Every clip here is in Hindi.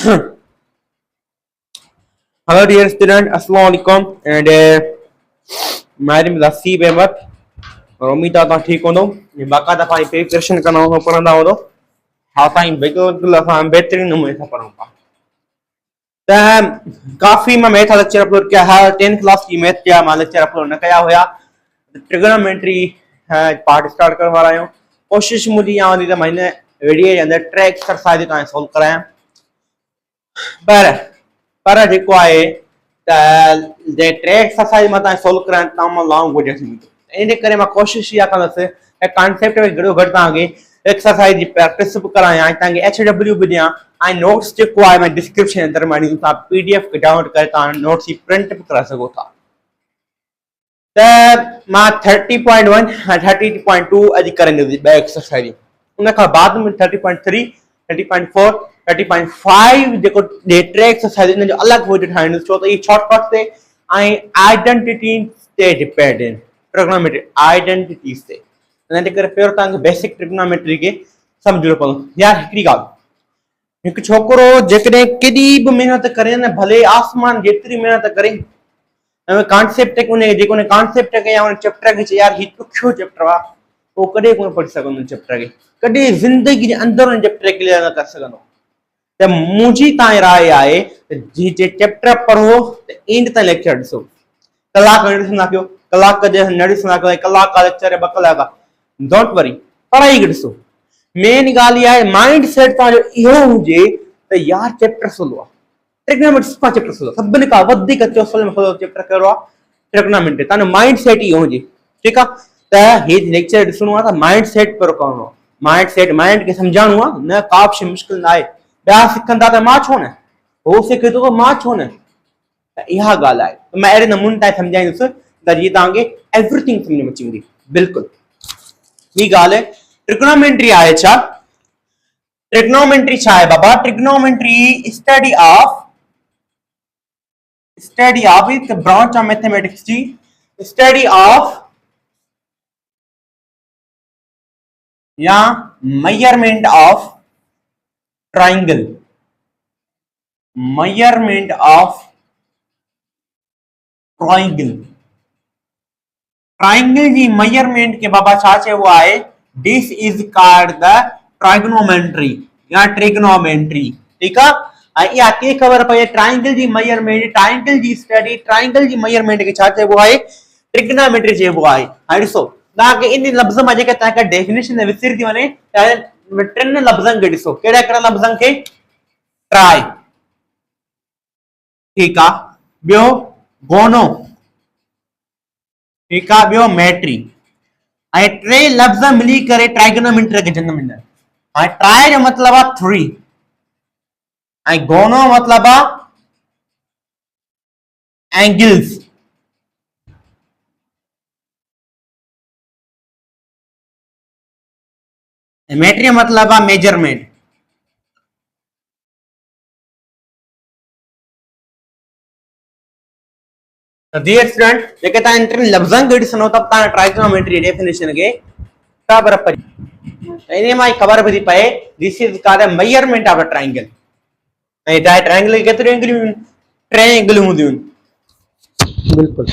Hello, dear student. Assalamu alaikum. And my name is Asif Ahmed. और उम्मीद आहे तव्हां ठीकु हूंदो बाक़ाइदा पंहिंजी प्रिपरेशन कंदा हूंदो पढ़ंदा हूंदो हा साईं बिल्कुलु असां बहितरीन नमूने सां पढ़ूं था त काफ़ी मां मैथ लेक्चर अपलोड कया हुआ 10th क्लास की मैथ जा मां लेक्चर अपलोड न कया हुआ ट्रिगोनोमेट्री पार्ट स्टार्ट करण वारा आहियूं कोशिशि मुंहिंजी इहा हूंदी त मां हिन वीडियो जे अंदरि टे एक्सरसाइज़ तव्हांखे सोल्व करायां पर जेको आहे त टे एक्सरसाइज़ मां तव्हांखे सोल्व करायां तमामु लॉन्ग वजह थींदी इन करे मां कोशिशि इहा कंदुसि ऐं कॉन्सेप्ट में घणो घटि तव्हांखे एक्सरसाइज जी प्रैक्टिस बि करायां ऐं तव्हांखे HW बि ॾियां ऐं नोट्स जेको आहे मां डिस्क्रिप्शन जे अंदरि मां ॾींदुमि तव्हां PDF डाउनलोड करे तव्हां नोट्स जी प्रिंट बि कराए सघो था त मां 30.1 ऐं 30.2 अॼु करे ॾींदुसि ॿ एक्सरसाइज उन खां बाद में 30.3 30.4 30.5 जेको टे एक्सरसाइज इन जो अलॻि वीडियो ठाहींदुसि छो त इहे शॉर्टकट ते ऐं आइडेंटिटी ते डिपेंड आहिनि ट्रिगोनोमेट्री आइडेंटिटीज़ ते इन करे पहिरियों तव्हांखे बेसिक ट्रिगोनोमेट्री खे सम्झणो पवंदो यार हिकिड़ी ॻाल्हि हिकु छोकिरो जेकॾहिं केॾी बि महिनत करे न भले आसमान जेतिरी महिनत करे ऐं कॉन्सेप्ट जेको कॉन्सेप्ट खे या उन चैप्टर खे चए यार हीउ ॾुखियो चैप्टर आहे उहो कॾहिं कोन पढ़ी सघंदो चैप्टर खे कॾहिं ज़िंदगी जे अंदरि उन चैप्टर खे क्लियर न करे सघंदो त मुंहिंजी तव्हांजी राय आहे त जे चैप्टर पढ़ो त एंड ताईं लेक्चर ॾिसो कलाक न ॾिसंदा कयो कलाक न ॾिसंदा कयो कलाक लेक्चर 2 कलाक डोंट वरी पढ़ाई खे ॾिसो मेन ॻाल्हि इहा आहे माइंड सेट तव्हांजो इहो हुजे त यार चैप्टर सवलो आहे ट्रिगोनोमेट्री चैप्टर सवलो सभिनी खां वधीक सवलो चैप्टर कहिड़ो आहे ट्रिगोनोमेट्री तव्हांजो माइंड सेट इहो हुजे ठीकु आहे त हीउ लेक्चर ॾिसणो आहे त माइंड सेट पर करणो आहे माइंड सेट माइंड खे सम्झाइणो आहे न का बि शइ मुश्किल न आहे ॿिया सिखंदा त मां छो न उहो सिखे थो त मां छो न त इहा ॻाल्हि आहे मां अहिड़े नमूने तव्हांखे सम्झाईंदुसि त जीअं तव्हांखे एवरीथिंग सम्झ में अची वेंदी बिल्कुलु ॿी ॻाल्हि ट्रिगोनोमेट्री आहे छा ट्रिगोनोमेट्री छा आहे बाबा ट्रिगोनोमेट्री स्टडी ऑफ हिकु ब्रांच ऑफ मैथमेटिक्स जी स्टडी ऑफ या मेजरमेंट ऑफ ट्राइंगल ट्राइंगल जी मेजरमेंट के बाबा छा चइबो आहे this is called the trigonometry या ट्रिगोनोमेट्री ठीकु आहे ऐं इहा खे ख़बर पई ट्राइंगल जी मेजरमेंट ट्राइंगल जी स्टडी ट्राइंगल जी मेजरमेंट खे छा चइबो आहे ट्रिगोनोमेट्री चइबो आहे हाणे ॾिसो तव्हांखे इन लफ़्ज़ मां जेके तव्हांखे डेफिनेशन विसरी थी वञे त टिनि लफ़्ज़नि खे ॾिसो कहिड़ा कहिड़ा लफ़्ज़नि खे ट्राई ठीकु आहे ॿियो गोनो ठीकु आहे ॿियो मैट्री ऐं टे लफ़्ज़ मिली करे ट्राइगोनोमेट्री खे जनम ॾिना ऐं ट्राई जो मतिलबु आहे 3 ऐं गोनो मतिलबु आहे एंगल्स मैट्री मतलब है मेजरमेंट डियर स्टूडेंट जेके तव्हां इन टिनि लफ़्ज़नि खे ॾिसंदो त तव्हां ट्राइगोनोमेट्री डेफिनेशन खे ख़बर पई इन मां ख़बर पई थी पए this is called measurement of a triangle ऐं ट्राइंगल के केतिरियूं एंगलियूं आहिनि 3 एंगलियूं हूंदियूं आहिनि बिल्कुलु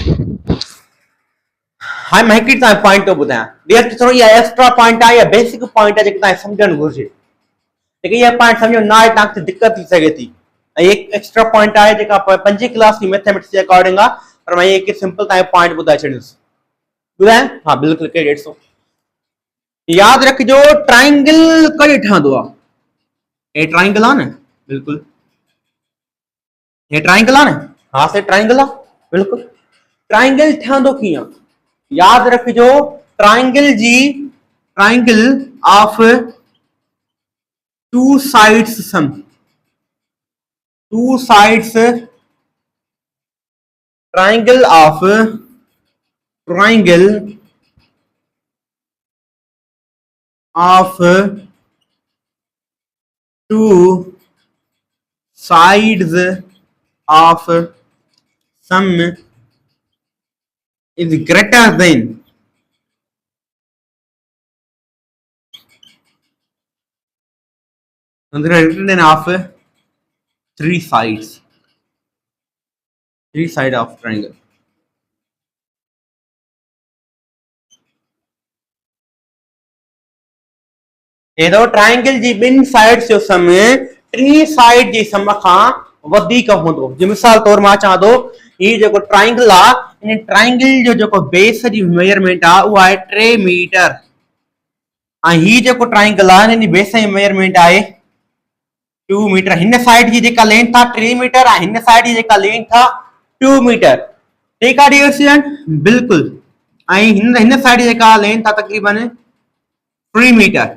हाणे मां हिकिड़ी तव्हांखे पॉइंट थो ॿुधायां डियर थोरो इहा एक्स्ट्रा पॉइंट आहे या बेसिक पॉइंट आहे जेके तव्हांखे सम्झणु घुरिजे जेके इहा पॉइंट सम्झो न आहे तव्हांखे दिक़त थी सघे थी ऐं हिकु एक्स्ट्रा पॉइंट आहे जेका 5वीं क्लास की मैथमेटिक्स जे अकॉर्डिंग आहे पर मां हिकु सिंपल तव्हांखे पॉइंट ॿुधाए छॾींदुसि ॿुधायां हा बिल्कुलु कहिड़ी ॾिसो यादि रखिजो ट्राइंगल कॾहिं ठहंदो आहे हे ट्राइंगल आहे न बिल्कुलु हे ट्राइंगल आहे न हा से ट्राइंगल आहे बिल्कुलु ट्राइंगल ठहंदो कीअं याद रखिजो triangle of 2 sides sum 2 sides triangle of 2 sides of sum is greater than of three sides, three side of triangle. एदो ट्रायंगल जी बिन साइड्स जो सम टी साइड जी सम खां वधीक होंदो। जी मिसाल तौर मां चवां थो ही जेको ट्रायंगल आहे इन ट्रायंगल जो जेको बेस जी मेजरमेंट आहे उहा आहे 3 मीटर ऐं ही जेको ट्रायंगल आहे इन बेस जी मेजरमेंट आहे 2 मीटर। हिन साइड जी जेका लेंथ आहे 3 मीटर ऐं हिन साइड जी जेका लेंथ आहे 2 मीटर। ठीकु आहे डियर स्टूडेंट, बिल्कुलु। ऐं हिन साइड जी जेका लेंथ आहे तक़रीबन 3 मीटर।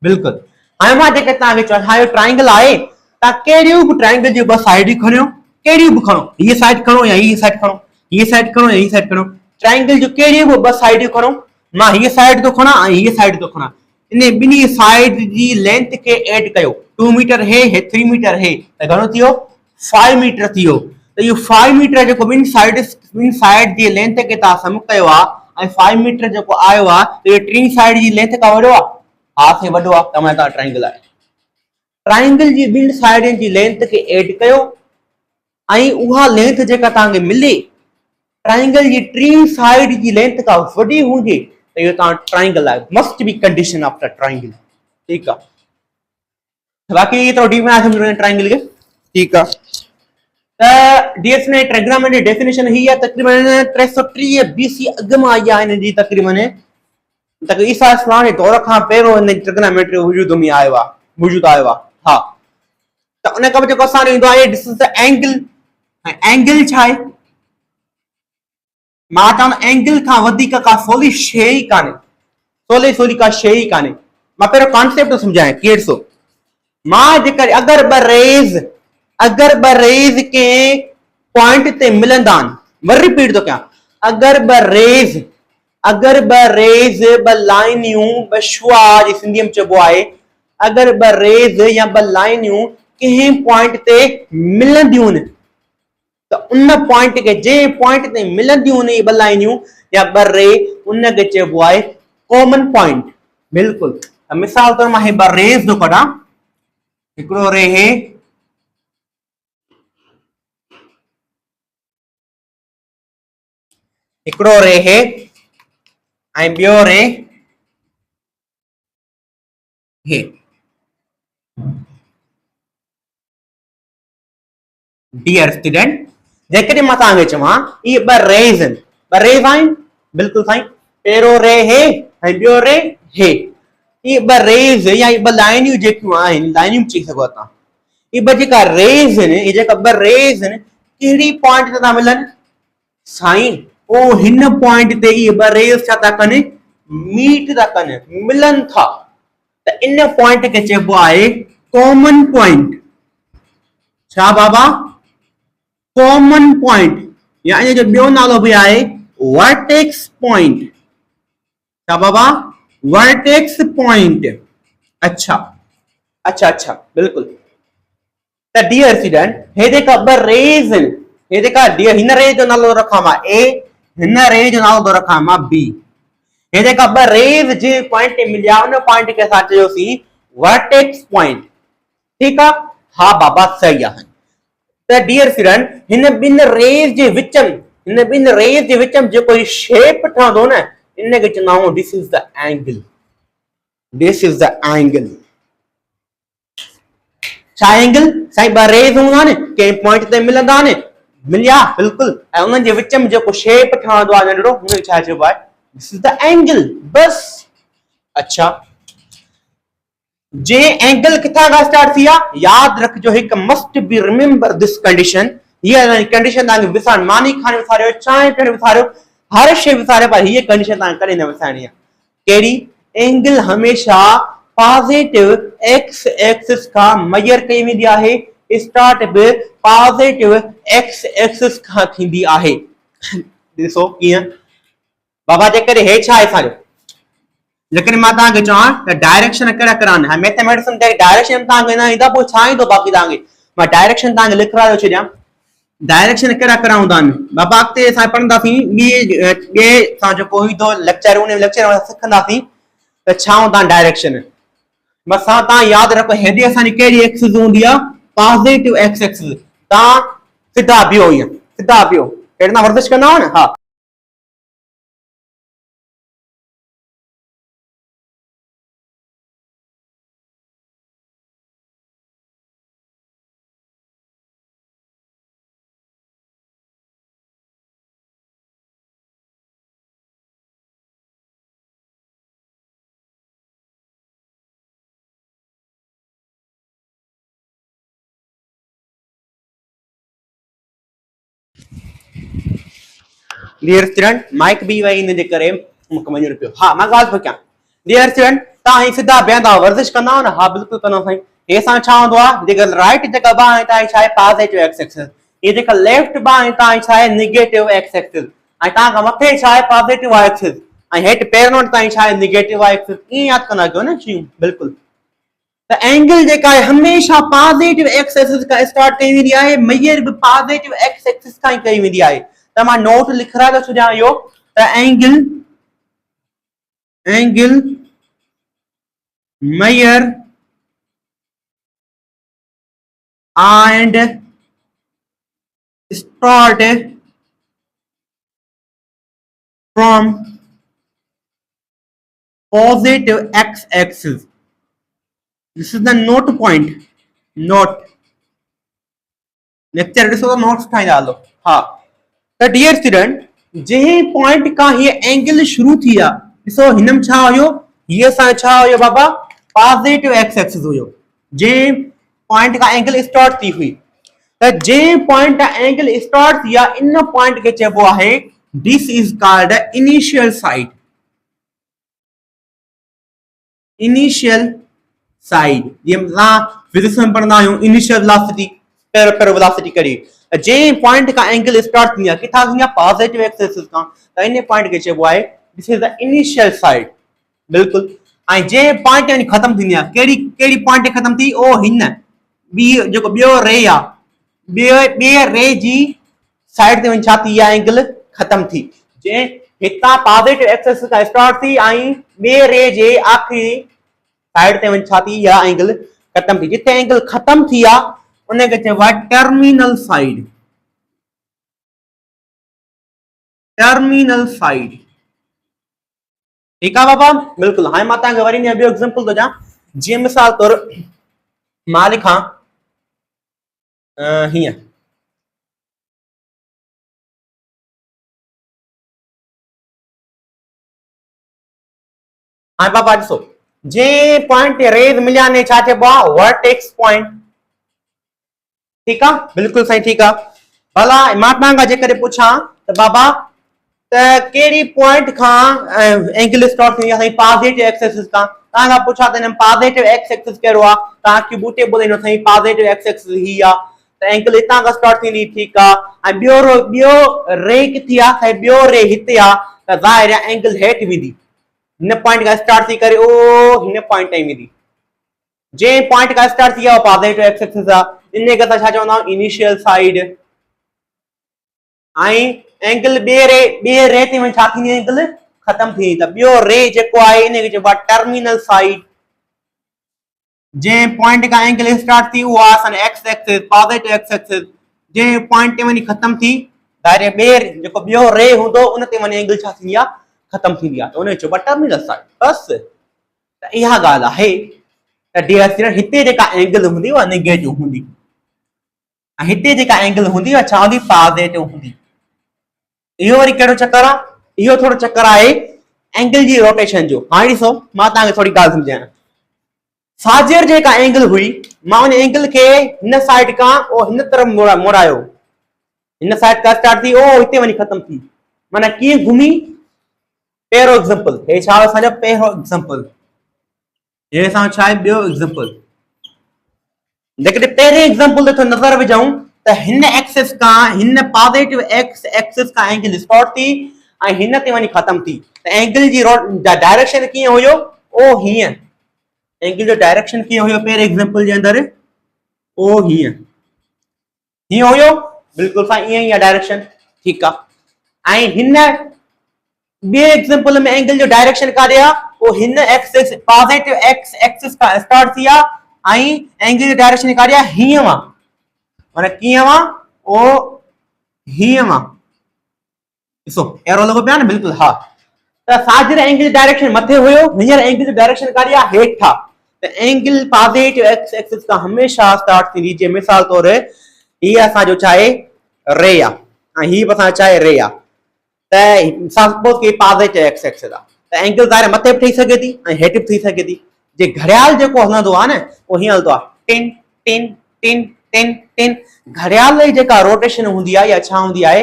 बिल्कुल। हाणे मां जेके तव्हांखे चवां हा ट्रायंगल आहे तव्हां कहिड़ियूं बि ट्रायंगल जी ॿ साइड खणो, कहिड़ियूं बि खणो, हीअ साइड खणो या हीअ साइड खणो, हीअ साइड खणो या हीअ साइड खणो, ट्रायंगल जो कहिड़ियूं बि ॿ साइड खणो, मां हीअ साइड थो खणा ऐं हीअ साइड थो खणा, इन ॿिन्ही साइड जी लेंथ खे ऐड कयो। 2 मीटर है 3 मीटर है त घणो थियो 5 मीटर थियो। त इहो 5 मीटर जेको ॿिनि साइड जी लेंथ खे तव्हां सम कयो आहे ऐं 5 मीटर जेको आयो आहे त इहो टिनि साइड जी लेंथ खां वॾो आहे, हाथ वॾो आहे, तमामु तव्हां ट्रायंगल आहे। ट्रायंगल जी ॿिनि साइडनि जी लेंथ खे ऐड कयो ऐं उहा लेंथ जेका तव्हांखे मिले ट्रायंगल जी टी साइड जी लेंथ खां वॾी हुजे त इहो तव्हां ट्रायंगल आहे। Must be condition of the triangle. ठीकु आहे, बाक़ी थोरो डीप में समझो ट्रायंगल खे। ठीकु आहे, त डीएस में ट्रायंगल जी डेफिनेशन ही आहे तक़रीबन 330 BC अॻु मां आई आहे। हिन जी तक़रीबन ईसा इस्लाम जे दौर खां पहिरियों हिन ट्रिग्नोमेट्री वजूद में आयो आहे, वजूद आयो आहे। हा, त उन खां जेको असां ईंदो आहे this is the angle. Angle छा आहे? मां चवां एंगल खां वधीक का सवली शइ ई कान्हे, सवली का शइ ई कान्हे। मां पहिरियों कॉन्सेप्ट सम्झायां केरसो। मां जेकर अगरि ॿ रेज़ के पॉइंट ते मिलंदा आहिनि, वरी रिपीट थो कयां, अगरि ॿ रेज़ ॿ लाइनियूं ॿ शुआ जी सिंधीअ में चइबो आहे, अगरि ॿ रेज़ या ॿ लाइनियूं कंहिं पॉइंट ते मिलंदियूं आहिनि त उन पॉइंट खे जंहिं पॉइंट ते मिलंदियूं आहिनि ॿ लाइनियूं या ॿ रे उनखे चइबो आहे कॉमन पॉइंट। बिल्कुलु। मिसाल तौर मां हे ॿ रेज़ थो कढां, हिकिड़ो रे हे, हिकिड़ो रे हे ऐं ॿियो रे हे। डियर स्टूडेंट, जेकॾहिं मां तव्हांखे चवां इहे ॿ रेज़ आहिनि, ॿ रेज़ आहिनि, बिल्कुलु साईं। पहिरियों रे हे ऐं ॿियो रे हे। इहे ॿ रेज़ या ॿ लाइनियूं जेकियूं आहिनि, लाइनियूं चई सघो था, इहे ॿ जेका रेज़ आहिनि, इहे जेका ॿ रेज़ आहिनि कहिड़ी पॉइंट ते था मिलनि साईं? ओ हिन पॉइंट ते इहे ॿ रेज़ छा था कनि? मीट था कनि, मिलनि था। त इन पॉइंट खे चइबो आहे कॉमन पॉइंट। छा बाबा? कॉमन पॉइंट, या इन जो ॿियो नालो बि आहे वर्टेक्स पॉइंट। छा बाबा? Vertex point. अच्छा अच्छा अच्छा, बिल्कुलु। त डियर स्टूडेंट, हे जेका ॿ रेज़ आहिनि, हे जेका हिन रे जो नालो रखां मां ए, हिन रे जो नालो थो रखां मां बी। हे जेका ॿ रेज़ जे पॉइंट ते मिलिया उन पॉइंट खे असां चयोसीं वर्टेक्स पॉइंट। ठीकु आहे? हा बाबा, सही आहे। त डियर स्टूडेंट, हिन ॿिनि रेज़ जे विच में जेको ही शेप ठहंदो न, इनखे चवंदा आहियूं this is the angle. This is the angle. छा एंगल? साईं ॿ रेज़ हूंदा आहिनि, कंहिं पॉइंट ते मिलंदा आहिनि, मिलिया, बिल्कुलु, ऐं उन्हनि जे विच में जेको शेप ठहंदो आहे नंढड़ो, हुनखे छा चइबो आहे? This is the angle. बस। अच्छा, जे एंगल किथां खां स्टार्ट थी आहे? यादि रखिजो, हिकु must be remember this condition. हीअ कंडीशन तव्हांखे विसारण, मानी खाने विसारियो, चांहि पीअण विसारियो, हर शइ विसारियो, पर हीअ कंडीशन तव्हांखे कॾहिं न विसारणी आहे। कहिड़ी? एंगल हमेशह पॉजिटिव एक्स एक्सिस खां मेजर कई वेंदी आहे, स्टार्ट बि पॉजिटिव एक्स एक्सिस खां थींदी आहे। ॾिसो कीअं बाबा, जेकॾहिं हे छा आहे असांजो, लेकिन मां तव्हांखे चवां त डायरेक्शन कहिड़ा कहिड़ा आहिनि। मैथमेटिक्स में डायरेक्शन तव्हांखे न ईंदा, पोइ छा ईंदो बाक़ी तव्हांखे? मां डायरेक्शन तव्हांखे लिखायो छॾियां। डायरेक्शन कहिड़ा कहिड़ा हूंदा आहिनि बाबा? अॻिते असां पढ़ंदासीं ॿिए सां जेको ईंदो लेक्चर, उन लेक्चर में सिखंदासीं त छा हूंदा आहिनि डायरेक्शन। बस तव्हां यादि रखो, हेॾे असांजी कहिड़ी एक्सिस हूंदी आहे? पॉजिटिव एक्स एक्सिस तव्हां सिधा बीहो ईअं सिधा बीहो हेठि तव्हां वर्जिश कंदा न हा डियर स्टूडेंट माइक बि वई इन जे करे मूंखे वञणो पियो हा मां ॻाल्हि थो कयां डियर स्टूडेंट तव्हां ही सिधा बीहंदा वर्जिश कंदा न हा बिल्कुलु कंदा साईं हे सां छा हूंदो आहे जेका राइट जेका बाह आहे तव्हांजी छा आहे पॉजिटिव एक्स एक्सिस ये जेका लेफ्ट बाह आहे तव्हांजी छा आहे नेगेटिव एक्स एक्सिस ऐं तव्हां खां मथे छा आहे पॉजिटिव एक्सिस ऐं हेठि पेरनि वटि ताईं छा आहे नेगेटिव एक्सिस ईअं यादि कंदा कयो न शयूं बिल्कुलु त एंगल जेका आहे हमेशह पॉजिटिव एक्स एक्सिस खां स्टार्ट कई वेंदी आहे मेजर बि पॉजिटिव एक्स एक्सिस खां ई कई वेंदी आहे त मां नोट लिखाए थो छॾियां इहो त angle measure and start from positive x axis. This is the note point. Note. Lecture ॾिसो नोट्स ठाहींदा हलो हा त डियर स्टूडेंट जंहिं पॉइंट खां हीअ एंगल शुरू थी आहे ॾिसो हिनमें छा हुयो हीअ असां छा हुयो बाबा पॉजिटिव एक्स एक्सिस हुयो जंहिं पॉइंट खां एंगल स्टार्ट थी हुई त जंहिं पॉइंट खां एंगल स्टार्ट थी आहे इन पॉइंट खे चइबो आहे this is called initial side initial side जीअं असां फिजिक्स में पढ़ंदा आहियूं इनिशियल वेलोसिटी पहिरियों वेलोसिटी करी जंहिं पॉइंट खां एंगल स्टार्ट थी आहे किथां थी आहे पॉजिटिव एक्स एक्सिस खां त इन पॉइंट खे चइबो आहे this is the initial side बिल्कुलु ऐं जंहिं पॉइंट यानी ख़तम थींदी आहे कहिड़ी पॉइंट ते ख़तम थी ओ हिन ॿी जेको ॿियो रे आहे ॿिए रे जी साइड ते वञी छा थी आहे एंगल ख़तम थी जंहिं हितां पॉजिटिव एक्स एक्सिस खां स्टार्ट थी ऐं ॿिए रे जे आख़िरी साइड ते वञी छा थी आहे एंगल ख़तम थी जिते एंगल ख़तम थी आहे उनखे चइबो आहे टर्मिनल साइड ठीक है बाबा बिल्कुल हाणे मां तव्हांखे वरी ॿियो एग्जांपल थो ॾियां जीअं मिसाल तौर मां लिखां हीअं हाणे बाबा ॾिसो जंहिं पॉइंट ते रेज़ मिलिया आहिनि छा चइबो आहे वर्टेक्स पॉइंट ठीकु आहे बिल्कुलु सही ठीकु आहे भला मां तव्हांखां जेकॾहिं पुछां त बाबा त कहिड़ी पॉइंट खां एंगल स्टार्ट थींदी आहे पॉजिटिव एक्स एक्सिस खां तव्हांखां पुछां त हिन पॉजिटिव एक्स एक्सिस कहिड़ो आहे तव्हांखे ॿूटे ॿुधाईंदो साईं पॉजिटिव एक्स एक्सिस ही आहे त एंगल हितां खां स्टार्ट थींदी ठीकु आहे ऐं ॿियो रे किथे आहे साईं ॿियो रे हिते आहे त ज़ाहिर आहे एंगल हेठि वेंदी हिन पॉइंट खां स्टार्ट थी करे ओ हिन पॉइंट ताईं वेंदी जंहिं पॉइंट खां स्टार्ट थी आहे पॉजिटिव एक्स एक्सिस आहे इन खे छा चवंदा आहियूं इनिशियल साइड ऐं एंगल ॿिए रे ते वञी छा थींदी एंगल ख़तम थी त ॿियो रे जेको आहे इन खे चइबो आहे टर्मिनल साइड जंहिं पॉइंट खां एंगल स्टार्ट थी उहो आहे असांजो x axis positive x axis जंहिं पॉइंट ते वञी ख़तम थी डायरेक्ट जेको ॿियो रे हूंदो उन ते वञी एंगल छा थींदी आहे ख़तम थींदी आहे त उन खे चइबो आहे टर्मिनल साइड बसि त इहा ॻाल्हि आहे त डियर स्टूडेंट हिते जेका एंगल हूंदी उहा नेगेटिव हूंदी ऐं हिते जेका एंगल हूंदी उहा छा हूंदी पॉजिटिव हूंदी इहो वरी कहिड़ो चक्कर आहे इहो थोरो चक्कर आहे एंगल जी रोटेशन जो हाणे ॾिसो मां तव्हांखे थोरी ॻाल्हि सम्झायां साजिर जेका एंगल हुई मां उन एंगल खे हिन साइड खां ओ हिन तरफ़ मोड़ायो हिन साइड खां स्टार्ट थी ओ हिते वञी ख़तम थी माना कीअं घुमी पहिरियों एग्जांपल हे छा असांजो पहिरियों एग्जांपल हे असांजो छा आहे ॿियो एग्जांपल जेकॾहिं पहिरें एग्जांपल ते नज़र विझूं त हिन एक्सिस खां हिन पॉजिटिव एक्स एक्सिस खां एंगल स्टार्ट थी ऐं हिन ते वञी ख़तम थी त एंगल जी डायरेक्शन कीअं हुयो ओ हीअं एंगल जो डायरेक्शन कीअं हुयो पहिरें एग्जांपल जे अंदरि ओ हीअं हुयो बिल्कुलु साईं ईअं ई आहे डायरेक्शन ठीकु आहे ऐं हिन ॿिए एग्जांपल में एंगल जो डायरेक्शन काॾे आहे ओ हिन एक्सिस पॉजिटिव एक्स एक्सिस खां स्टार्ट थी आहे आई एंगल जी डायरेक्शन काड़ी आहे हीअं वा, माना कीअं वा ओ हीअं वा। ॾिसो एरो लॻो पियो आहे न, बिल्कुलु हा। त साजिर एंगल जी डायरेक्शन मथे हुयो, हींअर एंगल जी डायरेक्शन काड़ी आहे हेठा। त एंगल पॉजिटिव एक्स एक्सिस खां हमेशह स्टार्ट थींदी, जीअं मिसाल तौर हीअ असांजो छा आहे रे आहे, ऐं हीअ बि असांजो छा आहे रे आहे। त सपोज कि पॉजिटिव एक्स एक्सिस आहे, त एंगल ज़ाहिर मथे बि ठही सघे थी ऐं हेठि बि थी सघे थी। जे घड़ियाल जेको हलंदो आहे न, उहो हीअं हलंदो आहे tin tin tin tin tin. घड़ियाल जी जेका रोटेशन हूंदी आहे या छा हूंदी आहे,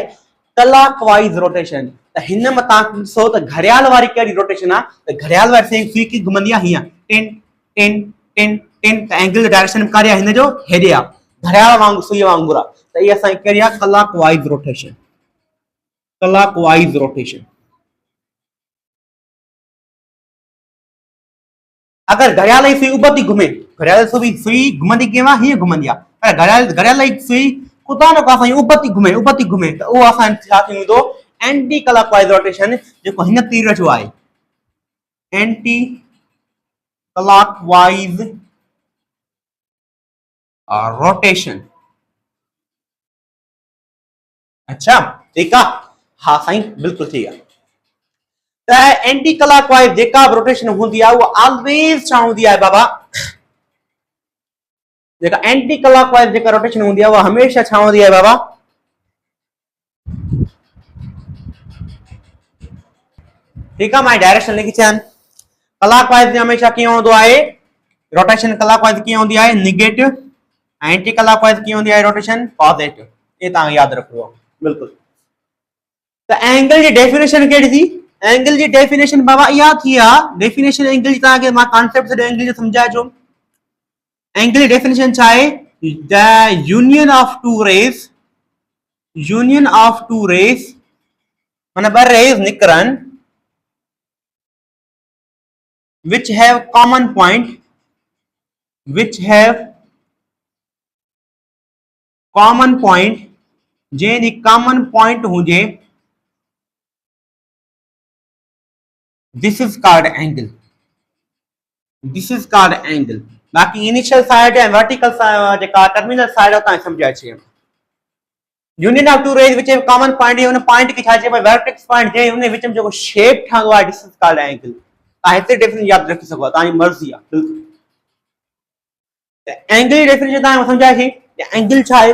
कलाक वाइज रोटेशन। त हिन में तव्हां ॾिसो त घड़ियाल वारी कहिड़ी रोटेशन आहे, त घड़ियाल वारी सुई कीअं घुमंदी आहे हीअं टिन टिन टिन टिन। त एंगल जी डायरेक्शन काड़ी आहे हिन जो हेॾे आहे, घड़ियाल वांगुरु सुई वांगुरु आहे। त इहा असांजी कहिड़ी आहे कलाक वाइज रोटेशन, कलाक वाइज रोटेशन। अगर घड़ियाल जी सुई उबती घुमे, घड़ियाल सुई घुमंदी कीअं हीअं घुमंदी आहे, पर घड़ियाल जी सुई कुता न का उबती घुमे त उहो असां छा थींदो एंटी क्लॉक वाइज रोटेशन, जेको हिन तीर जो आहे एंटी क्लॉक वाइज रोटेशन। अच्छा ठीक है, हाँ साईं बिल्कुल ठीक है। त एंटी क्लॉक वाइज जेका भी रोटेशन होंदी है वो ऑलवेज छा होंदी है बाबा, जेका एंटी क्लॉक वाइज जेका रोटेशन होंदी है वो हमेशा छा होंदी है बाबा, ठीक है। मैं डायरेक्शन लिखी छन, क्लॉक वाइज हमेशा कीअं होंदो आहे रोटेशन, क्लॉक वाइज कीअं होंदी आहे नेगेटिव, एंटी क्लॉक वाइज कीअं होंदी आहे रोटेशन पॉजिटिव। ये तव्हां याद रखो बिल्कुल। तो एंगल जी डेफिनेशन कहिड़ी थी, एंगल जी डेफिनेशन बाबा इहा थी आहे, डेफिनेशन एंगल जी तव्हांखे मां कॉन्सेप्ट सॼो एंगल जो समझाइजो। एंगल जी डेफिनेशन छा आहे, the union of two rays, union of two rays माना ॿ रेस निकरन which have common point, which have common point, जे common point हुजे, this is called angle, this is called angle। बाकी इनिशियल साइड है वर्टिकल जेका टर्मिनल साइड है तव्हां समझाए छे। Union of two rays which common point, उन पॉइंट खे छा चइबो आहे वर्टेक्स पॉइंट, जे उन विच में जेको शेप ठहंदो आहे दिस इज कॉल्ड एंगल। तव्हां हिते डेफिनेशन याद रखी सघो, तव्हांजी मर्ज़ी आहे बिल्कुल। त एंगल जी डेफिनेशन तव्हां समझाए छे, एंगल छा आहे,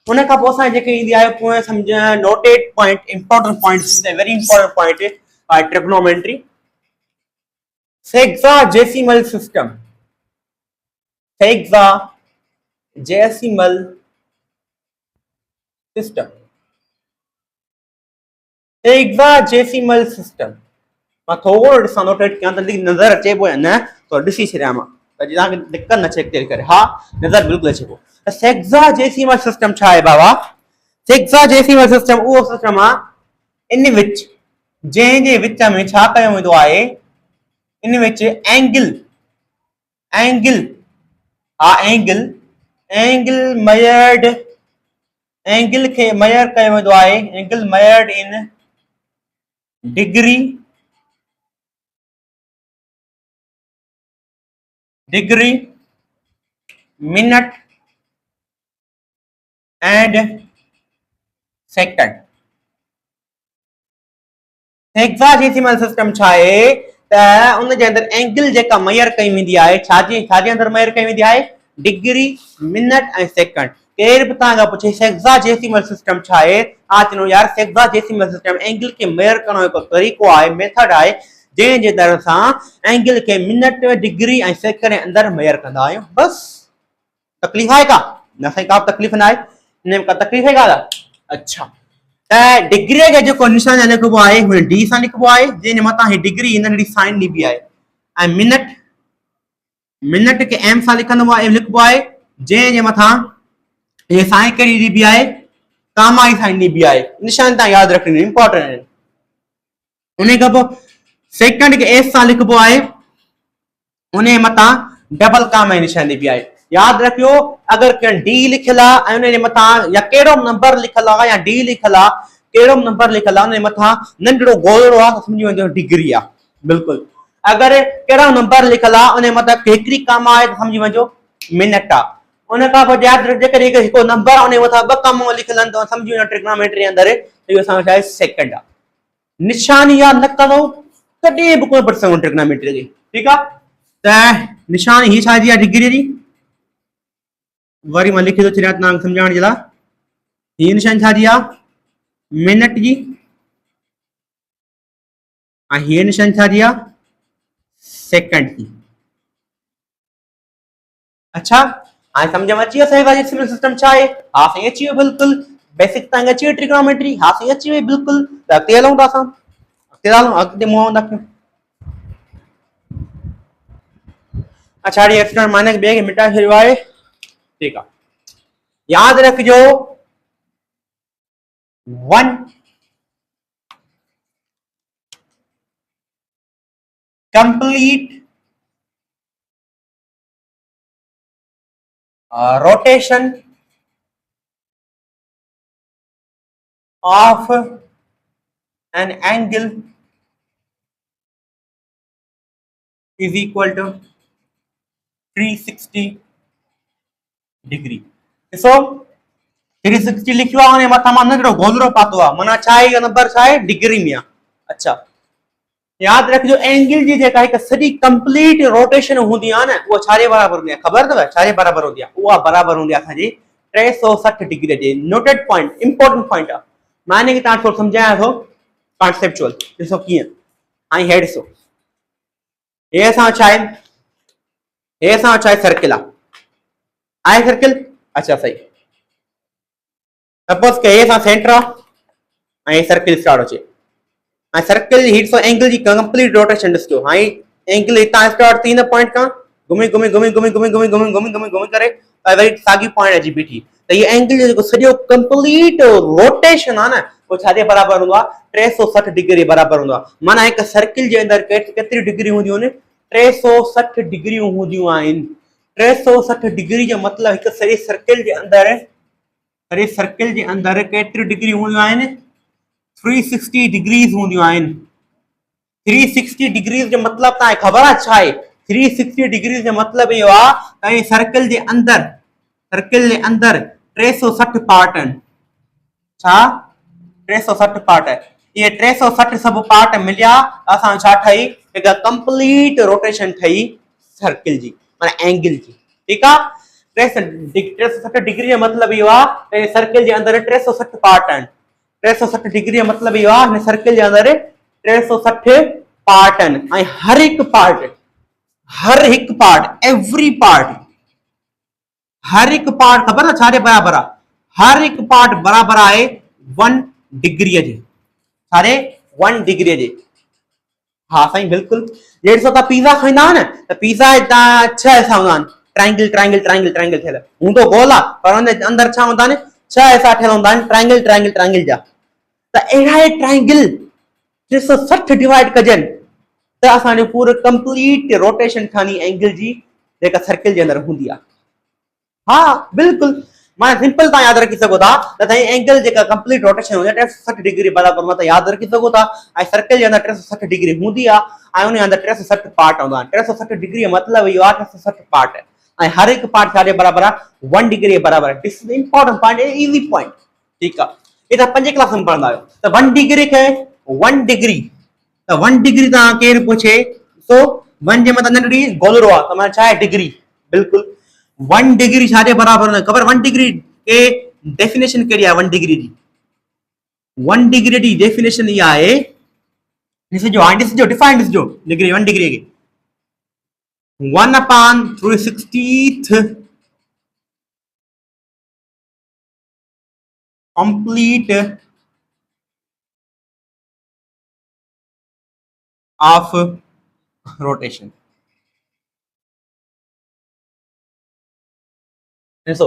उन खां पोइ असां जेके ईंदी आहे पोइ समझ noted point, important points, very important point by trigonometry, hexadecimal system, hexadecimal system, hexadecimal system. मां थोरो ॾिसां नोटेट कयां त नज़र अचे पियो या न, तो ॾिसी छॾियां मां त तव्हांखे दिक़त न अचे अची करे। हा नज़र बिल्कुलु अचे पियो। त हेक्साडेसिमल सिस्टम छा आहे बाबा, हेक्साडेसिमल सिस्टम उहो सिस्टम आहे इन विच, जंहिंजे विच में छा कयो वेंदो आहे, इन विच एंगल, एंगल हा एंगल, एंगल मेजर्ड, एंगल के मेजर कयो वेंदो आहे, angle measured in degree, degree, minute and second. Hexadecimal system छा आहे त उन जे अंदर एंगल जेका मेजर कई वेंदी आहे, छाजे अंदर मेजर कई वेंदी आहे, डिग्री, मिनट ऐं सेकंड। केर बि तव्हां खां पुछे हेक्साडेसिमल सिस्टम छा आहे, हा चवणो यार हेक्साडेसिमल सिस्टम एंगल के मेजर करण जो हिकु तरीक़ो आहे, मेथड आहे, जंहिंजे दर सां एंगल के मिनट, डिग्री ऐं सेकंड जे अंदर मेजर कंदा आहियूं। बस तकलीफ़ आहे का न, साईं का तकलीफ़ न आहे, हिन में का तकलीफ़ आहे का? अच्छा त डिग्री के जो निशान लिखबो आहे हुन डी सां लिखबो आहे, जंहिंजे मथां ही डिग्री हिन साइन ॾिबी आहे, ऐं मिनट, मिनट के एम सां लिखंदो आहे, लिखबो आहे, जंहिंजे मथां ये साइन कहिड़ी ॾिबी आहे, कामा जी साइन ॾिबी आहे। निशान तव्हां यादि रखणी इंपॉर्टेंट आहिनि। उन खां पोइ सेकंड के एस सां लिखबो आहे, उन मथां डबल कामा जी निशान ॾिबी आहे। याद रखियो अगर डी लिखियल आहे ऐं उन मथां या कहिड़ो नंबर लिखियल आहे या डी लिखियल आहे, कहिड़ो नंबर लिखियल आहे उन मथां नंढड़ो गोलड़ो आहे त समझी वञो डिग्री आहे बिल्कुल। अगर कहिड़ो नंबर लिखियल आहे उन मथां हिकिड़ी कामा आहे त समझी वञो मिनट आ उन का पोइ यादि रखिजे करे हिकु नंबर उन मथां ॿ कम लिखियल आहिनि त सम्झी वञो ट्रिग्नोमेट्री अंदरि इहो असांजो छा आहे सेकंड आहे निशानी यादि न कंदो कॾहिं बि कोन पढ़ी सघूं ट्रिग्नोमेट्री जी ठीकु आहे त निशानी ही छाजी आहे डिग्री जी वरी मां लिखी थो छॾियां तव्हांखे सम्झाइण जे लाइ हीअ निशानी छाजी आहे मिनट जी ऐं हीअ निशानी छाजी आहे सेकंड जी अच्छा हाणे सम्झ में अची वियो असांखे डेसिमल सिस्टम छा आहे हा साईं अची वियो बिल्कुलु बेसिक तव्हांखे अची वियो ट्रिग्नोमेट्री हा साईं अची वई बिल्कुलु त अॻिते हलूं था असां अॻिते मुंहुं था कयूं अच्छा हाणे एक्सटर्नल माइनस ॿिए खे मिटाए छॾियो आहे ठीकु आहे यादि रखिजो 1 complete rotation of an angle is equal to 360 degree. ॾिसो 360 लिखियो आहे मथां मां नंढड़ो गोलरो पातो आहे माना छा आहे नंबर छा आहे डिग्री में आहे अच्छा यादि रखिजो एंगल जी जेका हिकु सॼी कंप्लीट रोटेशन हूंदी आहे न उहा छाजे बराबरि हूंदी आहे ख़बर अथव छाजे बराबरि हूंदी आहे उहा बराबरि हूंदी आहे असांजी 360 डिग्री जे नोटेड पॉइंट इंपॉर्टेंट पॉइंट आहे मां हिनखे तव्हांखे थोरो सम्झायां थो कॉन्सेप्चुअल ॾिसो कीअं ऐं हे ॾिसो हे असां छा आहे हे असां छा आहे सर्किल आहे सर्किल अच्छा सही सपोज के हे असां सेंटर आहे ऐं सर्किल स्टार्ट अचे ऐं सर्किल जी हीट एंगल जी कंप्लीट रोटेशन ॾिसो हाणे एंगल हितां स्टार्ट थी न पॉइंट खां घुमी घुमी घुमी घुमी घुमी घुमी घुमी घुमी घुमी घुमी करे वरी साॻी पॉइंट अची बीठी त हीअ एंगल जो जेको सॼो कंप्लीट रोटेशन आहे न उहो छाजे बराबरि हूंदो आहे 360 डिग्री बराबरि हूंदो आहे माना हिकु सर्किल जे अंदरि केतिरी डिग्री हूंदियूं आहिनि 360 डिग्रियूं हूंदियूं आहिनि 360 डिग्री जो मतिलबु हिकु सॼे सर्किल जे अंदरि केतिरियूं डिग्री हूंदियूं आहिनि 360 डिग्रीज़ हूंदियूं आहिनि 360 डिग्रीज़ जो मतिलबु तव्हांखे ख़बर आहे छा आहे 360 डिग्रीज़ जो मतिलबु इहो आहे त सर्किल जे अंदरि 360 पार्ट आहिनि छा 360 पार्ट इहे 360 सभु पार्ट मिलिया असां छा ठही हिकु कंप्लीट रोटेशन ठही सर्किल जी माना एंगल जी ठीकु आहे 360 डिग्री जो मतिलबु इहो आहे त सर्किल जे अंदरि 360 पार्ट आहिनि 360 डिग्री जो मतिलबु इहो आहे हिन सर्किल जे अंदरि 360 पार्ट आहिनि ऐं हर हिकु पार्ट एवरी पार्ट हर हिकु पार्ट ख़बर आहे छाजे बराबरि आहे हर हिकु पार्ट बराबरि आहे 1 डिग्रीअ जे छाजे 1 डिग्रीअ जे हा साईं बिल्कुलु जे ॾिसो तव्हां पिज़्ज़ा खाईंदा आहियो न त पिज़्ज़ा हितां 6 हिसा हूंदा आहिनि ट्रायंगल थियल हूंदो गोल आहे पर हुन अंदरि छा हूंदा आहिनि 6 हिसा ठहियल हूंदा आहिनि ट्रायंगल जा त अहिड़ा ट्रायंगल 360 डिवाइड कजनि त असांजो पूरो कंप्लीट रोटेशन ठहंदी एंगल जी जेका सर्किल जे अंदरि हूंदी आहे हा बिल्कुलु मां सिंपल तव्हां यादि रखी सघो था त तव्हांजी एंगल जेका कंप्लीट रोटेशन हूंदी आहे 360 डिग्री बराबरि मां त यादि रखी सघो था ऐं सर्किल जे अंदरि 360 डिग्री हूंदी आहे ऐं उन जे अंदरि 360 पार्ट हूंदा आहिनि 360 डिग्री जो मतिलबु इहो आहे 360 पार्ट ऐं हर हिकु पार्ट छाजे बराबरि आहे 1 डिग्री जे बराबरि आहे this is important point easy point ठीकु आहे हे तव्हां 5 क्लास में पढ़ंदा आहियो त 1 डिग्री खे 1 डिग्री त 1 डिग्री तव्हां केरु पुछे सो 1 जे मथां नंढड़ी गोलरो आहे त माना छा आहे डिग्री बिल्कुलु 1 डिग्री छाजे बराबरि न ख़बर 1 डिग्री के डेफिनेशन कहिड़ी आहे 1 डिग्री जी 1 डिग्री जी डेफिनेशन इहा आहे ॾिसजो डिफाइन ॾिसजो डिग्री 1 डिग्री खे 1/360th complete of rotation ॾिसो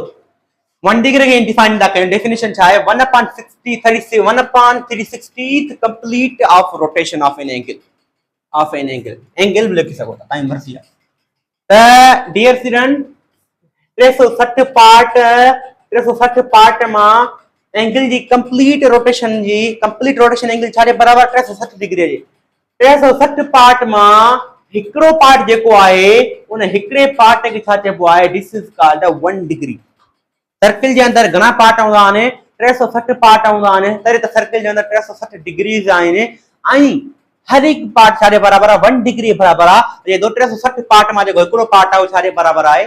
1 डिग्री खे डिफाइन था कयूं डेफिनेशन छा आहे 1/360th complete of rotation of an angle लिखी सघो था तव्हांजी मर्ज़ी आहे त डियर स्टूडेंट 360 पार्ट मां एंगल जी कंप्लीट रोटेशन एंगल छाजे बराबरि 360 डिग्री जी 360 पार्ट मां हिकिड़ो पार्ट जेको आहे उन हिकिड़े पार्ट खे छा चइबो आहे, this is called 1 degree. Circle जे अंदर घणा पार्ट हूंदा आहिनि, 360 पार्ट हूंदा आहिनि, तॾहिं त सर्किल जे अंदर 360 डिग्रीज़ आहिनि ऐं हर हिकु पार्ट छाजे बराबर आहे, 1 डिग्री बराबर आहे। ये 360 पार्ट मां जेको हिकिड़ो पार्ट आहे उहो छाजे बराबर आहे,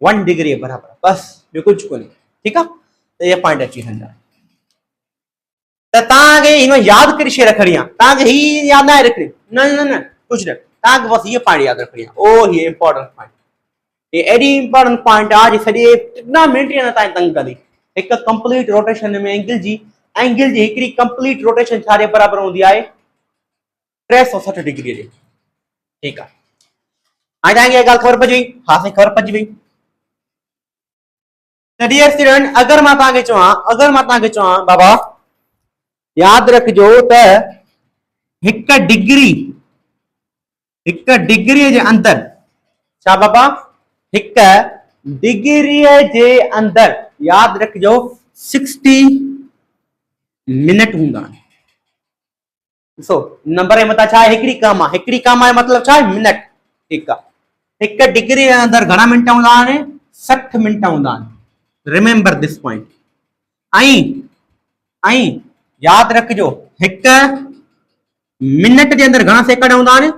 1 डिग्री बराबर। बस ॿियो कुझु कोन्हे, ठीकु आहे। त इहे पॉइंट अची वेंदा। त तव्हांखे हिन में यादि कहिड़ी शइ रखणी आहे, तव्हांखे ही यादि न आहे रखणी, न न न कुझु न, तव्हांखे बसि हीअ पॉइंट यादि रखणी आहे। ओ हीअ इंपॉर्टेंट पॉइंट, ये एडी इंपॉर्टेंट पॉइंट आहे जो सॼे ट्रिग्नोमेट्री में तव्हां तंग कंदी। हिकु कंप्लीट रोटेशन में एंगल जी हिकिड़ी कंप्लीट रोटेशन छाजे बराबर हूंदी आहे, 360 डिग्री जे। ठीकु आहे, हाणे तव्हांखे इहा ॻाल्हि ख़बर पइजी वई? हा साईं ख़बर पइजी वई। त डियर स्टूडेंट, अगरि मां तव्हांखे चवां बाबा यादि रखिजो त हिकु डिग्रीअ जे अंदर छा बाबा, हिकु डिग्रीअ जे अंदर यादि रखिजो 60 मिनट हूंदा आहिनि। ॾिसो नंबर जे मथां छा आहे, हिकिड़ी कम आहे जो मतिलबु छा आहे, मिनट। ठीकु आहे, हिकु डिग्री जे अंदर घणा मिनट हूंदा आहिनि, 60 मिनट हूंदा आहिनि। Remember this point. ऐं यादि रखिजो हिकु मिनट जे अंदर घणा सेकंड हूंदा आहिनि,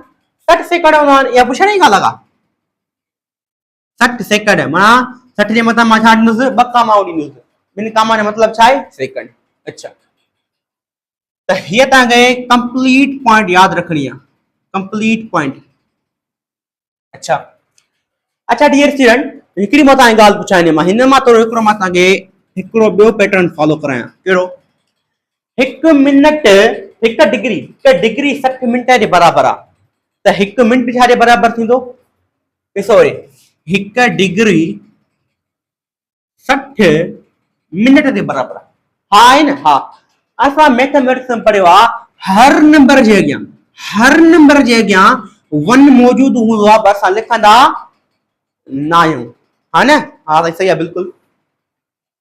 60 सेकंड हूंदा आहिनि। इहा पुछण जी ॻाल्हि आहे। 60 सेकंड माना 60 जे मथां मां छा ॾींदुसि, 2 कामा ॾींदुसि। 2 कामा जो मतिलबु छा आहे, सेकंड। अच्छा, त हीअ तव्हांखे कंप्लीट पॉइंट यादि रखणी आहे, कंप्लीट पॉइंट। अच्छा डियर स्टूडेंट, हिकिड़ी मां तव्हांखे ॻाल्हि पुछाईंदुमि, हिन मां थोरो हिकिड़ो मां तव्हांखे हिकिड़ो ॿियो पैटर्न फॉलो करायां। कहिड़ो? हिकु मिनट, हिकु डिग्री 60 मिनट जे बराबर आहे। त हिकु मिनट छाजे बराबर थींदो, ॾिसो हिकु डिग्री 60 मिनट जे बराबर आहे। हा आहे न? हा, असां मैथमेटिक्स में पढ़ियो आहे, हर नंबर जे अॻियां 1 मौजूदु हूंदो आहे, बस असां लिखंदा न आहियूं। हा न? हा सही आहे, बिल्कुलु।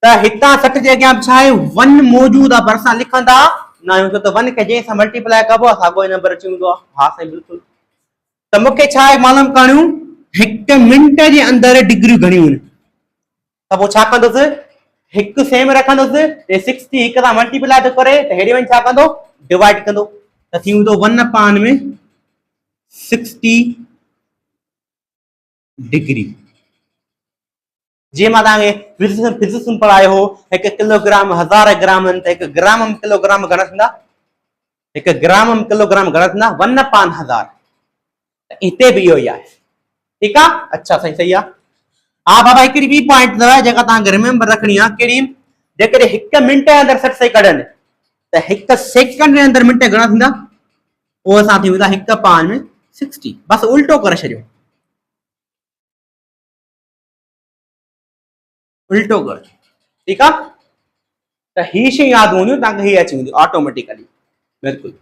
त हितां 60 जे अॻियां छा आहे, 1 मौजूदु आहे, पर असां लिखंदा न आहियूं, छो त 1 खे जंहिं सां मल्टीप्लाई कबो आहे साॻियो नंबर अची वेंदो आहे। हा साईं बिल्कुलु। त मूंखे छा आहे मालूम करणियूं, हिकु मिनट जे अंदर डिग्रियूं घणियूं आहिनि। त पोइ छा कंदुसि, हिकु सेम रखंदुसि, 60 हिक सां मल्टीप्लाई थो करे, त हेॾे वञी छा कंदो, डिवाइड कंदो, त थी वेंदो 1/60 डिग्री। जीअं मां तव्हांखे फिजिक्स में पढ़ायो हो, 1 किलोग्राम 1000 ग्राम आहिनि, त 1 ग्राम में किलोग्राम घणा थींदा, 1 ग्राम में किलोग्राम घणा थींदा, 1/1000। हिते बि इहो ई आहे। ठीकु आहे? अच्छा साईं सही आहे। हा बाबा, हिकिड़ी ॿी पॉइंट अथव जेका तव्हांखे रिमेंबर रखणी आहे। कहिड़ी? जेकॾहिं 1 मिनट जे अंदर 60 सेकंड आहिनि, त 1 सेकंड जे अंदर मिनट घणा थींदा, उहो असां थी वेंदा 1/60। बसि उल्टो करे छॾियो, उल्टो कर। ठीकु आहे? त ही शइ यादि हूंदियूं तव्हांखे, ही अची वेंदियूं ऑटोमेटिकली। बिल्कुलु,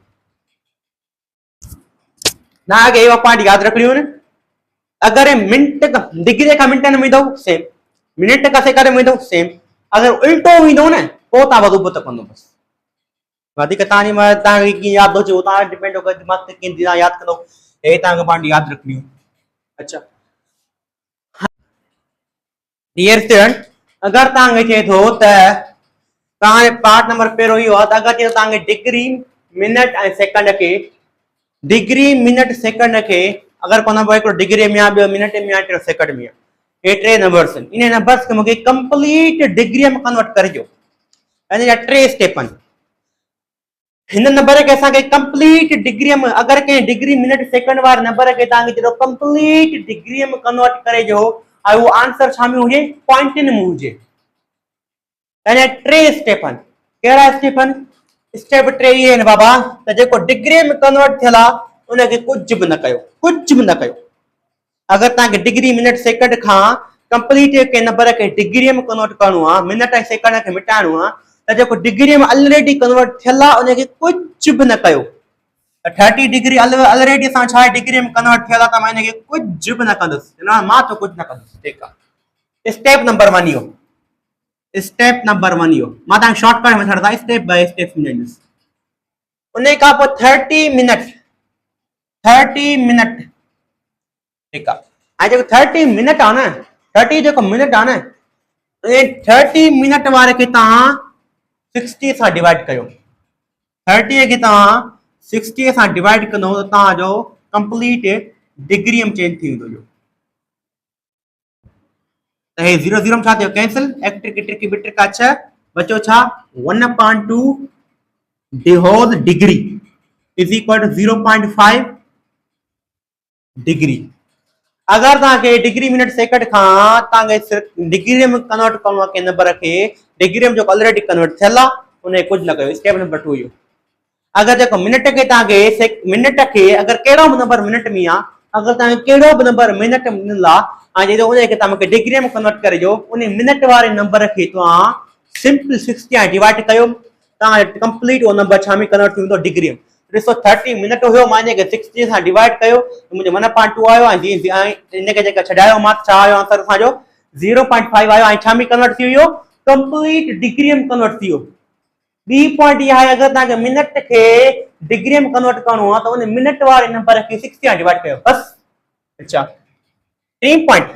तव्हांखे इहो पॉइंट यादि रखणियूं आहिनि। अगरि मिनट डिग्री का मिनट में वेंदो सेम, मिनट का सेकंड में वेंदो सेम। अगरि उल्टो वेंदो न, पोइ तव्हां वधो त कंदो। बसि वधीक तव्हांखे कीअं यादि थो अचे, उहो तव्हां डिपेंड करे दिमाग़ ते कीअं यादि कंदो, हे तव्हांखे पॉइंट यादि रखणियूं। अच्छा डियर स्टूडेंट, अगरि तव्हांखे चए थो त तव्हांजे पार्ट नंबर पहिरियों इहो आहे, त अगरि चए तव्हांखे डिग्री मिनट ऐं सेकंड खे, डिग्री मिनट सेकंड खे अगरि को नंबर हिकिड़ो डिग्री में आहे, ॿियो मिनट में आहे, टियों सेकंड में आहे, हे 3 नंबर्स आहिनि। इन नंबर्स खे मूंखे कंप्लीट डिग्रीअ में कन्वर्ट करिजो। इन जा 3 स्टेप आहिनि। हिन नंबर खे असांखे कंप्लीट डिग्रीअ में, अगरि कंहिं डिग्री मिनट सेकंड वारे नंबर खे तव्हांखे जहिड़ो कंप्लीट डिग्रीअ में कन्वर्ट करे ॾियो, ऐं उहो आंसर छा में हुजे, पॉइंटनि में हुजे। इन 3 स्टेप आहिनि। कहिड़ा स्टेप आहिनि? स्टेप 3 इहे आहिनि बाबा, त जेको डिग्रीअ में कन्वर्ट थियल आहे उनखे कुझु बि न कयो, कुझु बि न कयो। अगरि तव्हांखे डिग्री मिनट सेकंड खां कंप्लीट कंहिं नंबर खे डिग्रीअ में कन्वर्ट करणो आहे, मिनट ऐं सेकंड खे मिटाइणो आहे, त जेको डिग्रीअ में ऑलरेडी कन्वर्ट थियल आहे उनखे कुझु बि न कयो। 30 डिग्री ऑलरेडी असां छा डिग्री में कन्वर्ट थियल आहे, त मां हिनखे कुझु बि न कंदुसि, मां तो कुझु न कंदुसि। ठीकु आहे? स्टेप नंबर 1 इहो, स्टेप नंबर 1 इहो मां तव्हांखे शॉर्टकट में छॾंदा, स्टेप बाय स्टेप सम्झाईंदुसि। उन खां पोइ 30 मिनट ठीक है। ऐं जेको 30 मिनट आहे न, 30 जेको मिनट आहे न, 30 मिनट वारे खे तव्हां 60 सां डिवाइड कयो। 30 खे तव्हां 60 सां डिवाइड कंदो त तव्हांजो कंप्लीट डिग्री में चेंज थी वेंदो। त हे 0 0 में छा थियो कैंसिल, एक्ट्रिक ट्रिक बिट्रिक का 6 बचो छा 1/2 the whole degree is equal to 0.5 degree. अगर तव्हांखे डिग्री मिनट सेकंड खां तव्हांखे डिग्री में कन्वर्ट करणो आहे कंहिं नंबर खे डिग्री में जेको ऑलरेडी कन्वर्ट थियल आहे उन कुझु न कयो। स्टेप नंबर 2 इहो। अगर जेको मिनट खे तव्हांखे मिनट खे अगर कहिड़ो बि नंबर मिनट में आहे, अगर तव्हांखे कहिड़ो बि नंबर मिनट में ॾिनल आहे ऐं उन खे तव्हां डिग्री में कन्वर्ट करे ॾियो, उन मिनट वारे नंबर खे तव्हां सिंपल 60 डिवाइड कयो, तव्हां कंप्लीट उहो नंबर छा में कन्वर्ट थी वेंदो डिग्री में। ॾिसो 30 मिनट हुयो, मां हिनखे 60 सां डिवाइड कयो त मुंहिंजो 1/2 आयो ऐं हिनखे जेका छॾायो मां छा आयो आंसर असांजो 0.5 आयो ऐं छा में कन्वर्ट थी वियो कंप्लीट डिग्री में कन्वर्ट थी वियो। बी पॉइंट इहा आहे, अगर तव्हांखे मिनट खे डिग्री में कन्वर्ट करणो आहे त उन मिनट वारे नंबर खे 60 सां डिवाइड कयो बस। अच्छा 3 पॉइंट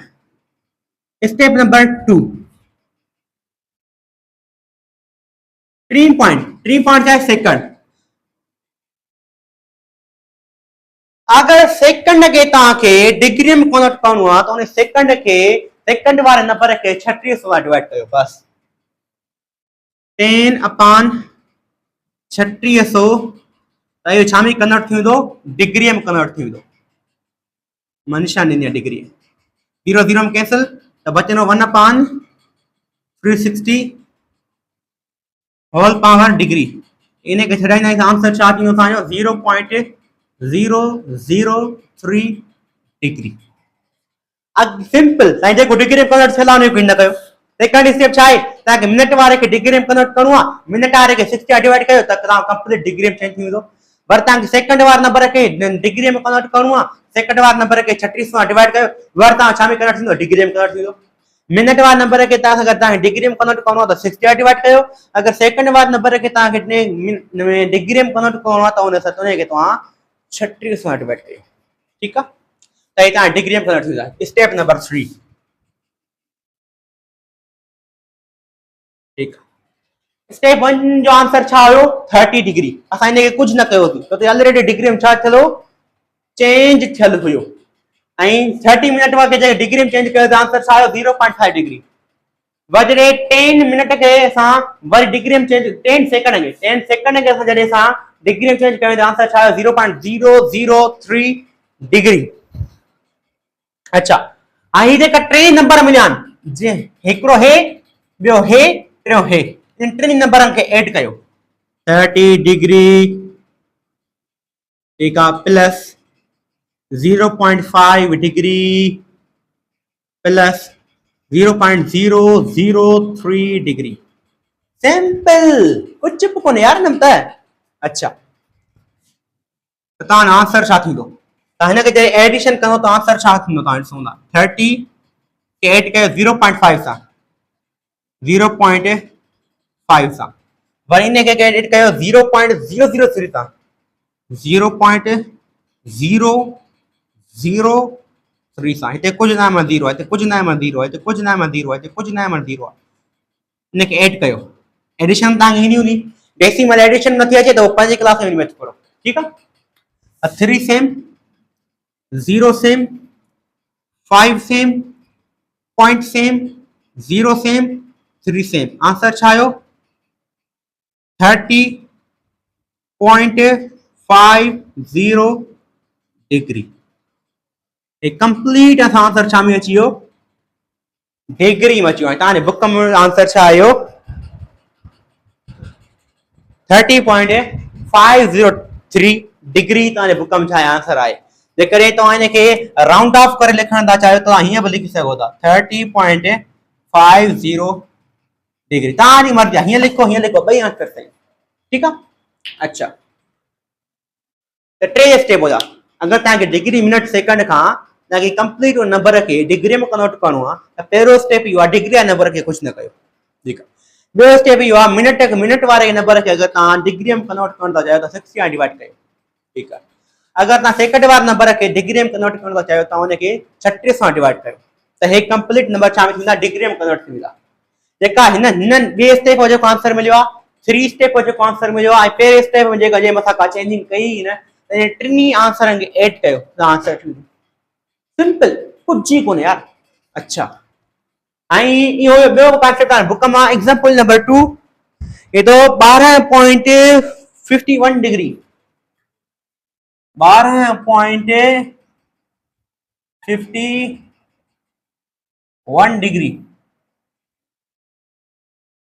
स्टेप नंबर 2। 3 पॉइंट क्या है सेकंड। अगर सेकंड के तव्हांखे डिग्री में कन्वर्ट करणो आहे त उन सेकंड वारे नंबर खे 36 सां डिवाइड कयो बस। 10/3600 त इहो छा में कन्वर्ट थी वेंदो डिग्री में कन्वर्ट थी वेंदो। मां निशान ॾिनी आहे डिग्री 0 0 में कैंसिल त बचंदो 1/360 होल पावर डिग्री। इनखे छॾाईंदा आंसर छा थींदो असांजो 0.003 डिग्री। सिंपल तव्हां जेको डिग्री में कन्वर्ट थियल आहे उन खे न कयो। सेकंड स्टेप छा आहे, तव्हांखे मिनट वारे खे डिग्री में कन्वर्ट करणो आहे, मिनट वारे खे 60 डिवाइड कयो त तव्हां कंप्लीट डिग्री में चेंज थी वेंदो। पर तव्हांखे सेकंड वारे नंबर खे डिग्री में कन्वर्ट करणो आहे, सेकंड वारे नंबर खे 36 सां डिवाइड कयो, वर तव्हां छा में कन्वर्ट थींदो डिग्री में कन्वर्ट थींदो। मिनट वारे नंबर खे तव्हां अगर तव्हांखे डिग्री में कन्वर्ट करणो आहे त 60 डिवाइड कयो, अगर सेकंड वारे नंबर खे तव्हांखे डिग्री में कन्वर्ट करणो आहे त उन खे तव्हां 36 सां डिवाइड कयो। ठीक आहे, त ही तव्हां डिग्री में कन्वर्ट थी वेंदा। Step number 3। ठीक है। स्टेप 1 जो आंसर छा हुयो 30 डिग्री। असां इनखे कुछ न कयो थी तो ऑलरेडी डिग्री में छा थियो चेंज थियल हुयो ऐं 30 मिनट वाके जे डिग्री में चेंज कयो त आंसर छा आयो 0.5 डिग्री। वजरे 10 मिनट के असां वरी डिग्री में चेंज 10 सेकंड के असां जडे असां डिग्री में चेंज कयो त आंसर छा आयो 0.003 डिग्री। अच्छा आई जेका टे नंबर मिलियान जे हिकड़ो हे बियो हे टियो हे इन टिनी नंबरन के ऐड कयो 30 डिग्री ठीक है plus 0.5 degree plus 0.003 degree. Simple कुछ कोने यार नमता। अच्छा तो आंसर छा थींदो त हिन के जे एडिशन करो तो आंसर छा थींदो ता ॾिसो 30 के ऐड कयो 0.5 सा 0.5 सा वरी इन के एड कयो 0.003 सा 0.003 सा इते कुछ ना में 0 इते कुछ ना में 0 इते कुछ ना में 0 इते कुछ ना में 0 इन के ऐड कयो। एडिशन ता हिनी हुनी डेसिमल एडिशन न थी अचे तो 5 क्लास में मैच करो। ठीक है 3 same 0 same 5 same point same 0 same 3 same answer छा आयो 30.50 डिग्री। एक कंप्लीट असा आंसर छा में अची वियो डिग्री में अची वियो। ताने बुक में आंसर छा आयो 30.503 डिग्री ताने बुक में छा आंसर आए। जेकरे तो इने के राउंड ऑफ करे लिखण दा चाहो तो हिया भी लिखी सको था 30.50 डिग्री तानी मर्जी हिया लिखो भाई आंसर सही। ठीक है अच्छा तो टे स्टेप हो जा अगर ताके डिग्री मिनट सेकंड का ताकि कंप्लीट नंबर के डिग्री में कन्वर्ट करणो है तो पहलो स्टेप यो डिग्री नंबर के कुछ न कयो। ठीक है बे स्टेप यो मिनट वाले नंबर के अगर ता डिग्री में कन्वर्ट करन ता जाए तो 60 डिवाइड कयो। ठीक है अगर तव्हां सेकंड वारे नंबर खे डिग्री में कन्वर्ट करणु था चाहियो त हुनखे 36 सां डिवाइड कयो त हे कंप्लीट नंबर छा में थींदा डिग्री में कन्वर्ट थी वेंदा जेका हिननि ॿिए स्टेप जो जेको आंसर मिलियो आहे 3 स्टेप जो जेको आंसर मिलियो आहे ऐं पहिरें स्टेप में जेका जे मथां का चेंजिंग कई न त इन टिनी आंसरनि खे एड कयो त आंसर थी वेंदो सिंपल कुझु ई कोन्हे यार अच्छा ऐं इहो ॿियो कॉन्सेप्ट आहे बुक मां एग्जांपल नंबर 2 ये तो 12.51 डिग्री 12.51 डिग्री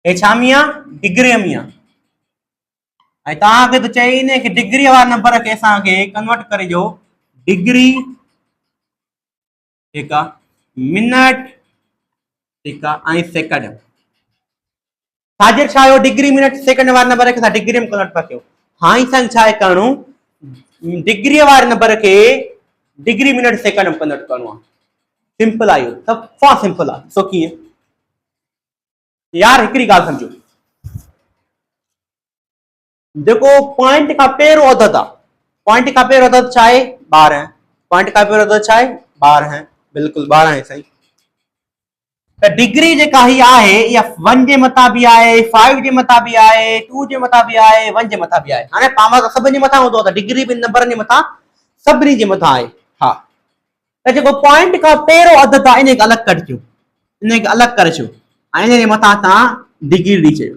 ए छा मिया डिग्री मिया ऐं तव्हांखे त चई न कि डिग्री वारा नंबर खे असांखे कन्वर्ट करे ॾियो डिग्री ठीक आहे मिनट ठीक आहे ऐं सेकंड हाजिर छा आयो डिग्री मिनट सेकंड वारे नंबर खे असां डिग्री में कन्वर्ट था कयूं हाणे असांखे छा आहे करणो डिग्री वारे नंबर खे डिग्री मिनट सेकंड में कन्वर्ट करणो आहे सिंपल आहे इहो सफ़ा सिंपल आहे सो कीअं यार हिकिड़ी ॻाल्हि सम्झो जेको पॉइंट खां पहिरियों अदद आहे पॉइंट खां पहिरियों अदद छा आहे 12 पॉइंट खां पहिरियों अदद छा आहे 12 बिल्कुलु 12 आहे साईं त डिग्री जेका ही आहे या 1 जे मथां बि आहे 5 जे मथां बि आहे 2 जे मथां बि आहे 1 जे मथां बि आहे हाणे पावर सभिनी जे मथां हूंदो त डिग्री बि नंबरनि जे मथां सभिनी जे मथां आहे हा त जेको पॉइंट खां पहिरियों अदद आहे इनखे अलॻि कढिजो इनखे अलॻि करे छो ऐं इन जे मथां तव्हां डिग्री ॾेई छॾियो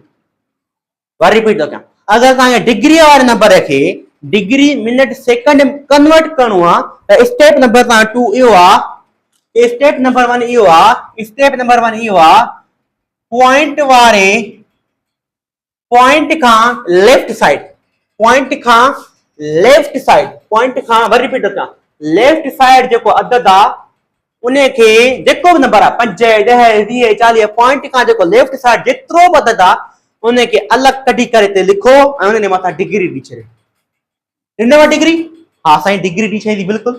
वरी रिपीट थो कयां अगरि तव्हांखे डिग्री वारे नंबर खे डिग्री मिनट सेकंड में कन्वर्ट करणो आहे त स्टेप नंबर तव्हां 2 इहो आहे स्टेप नंबर 1 इहो आहे स्टेप नंबर 1 इहो आहे पॉइंट वारे पॉइंट खां लेफ्ट साइड पॉइंट खां लेफ्ट साइड पॉइंट खां वरी रिपीट कयां लेफ्ट साइड जेको अदद आहे उनखे जेको बि नंबर आहे 5 10 20 40 पॉइंट खां जेको लेफ्ट साइड जेतिरो बि अदद आहे उनखे अलॻि कढी करे ते लिखो ऐं उन जे मथां डिग्री ॾेई छॾियो ॾिनव डिग्री हा साईं डिग्री ॾेई छॾी बिल्कुलु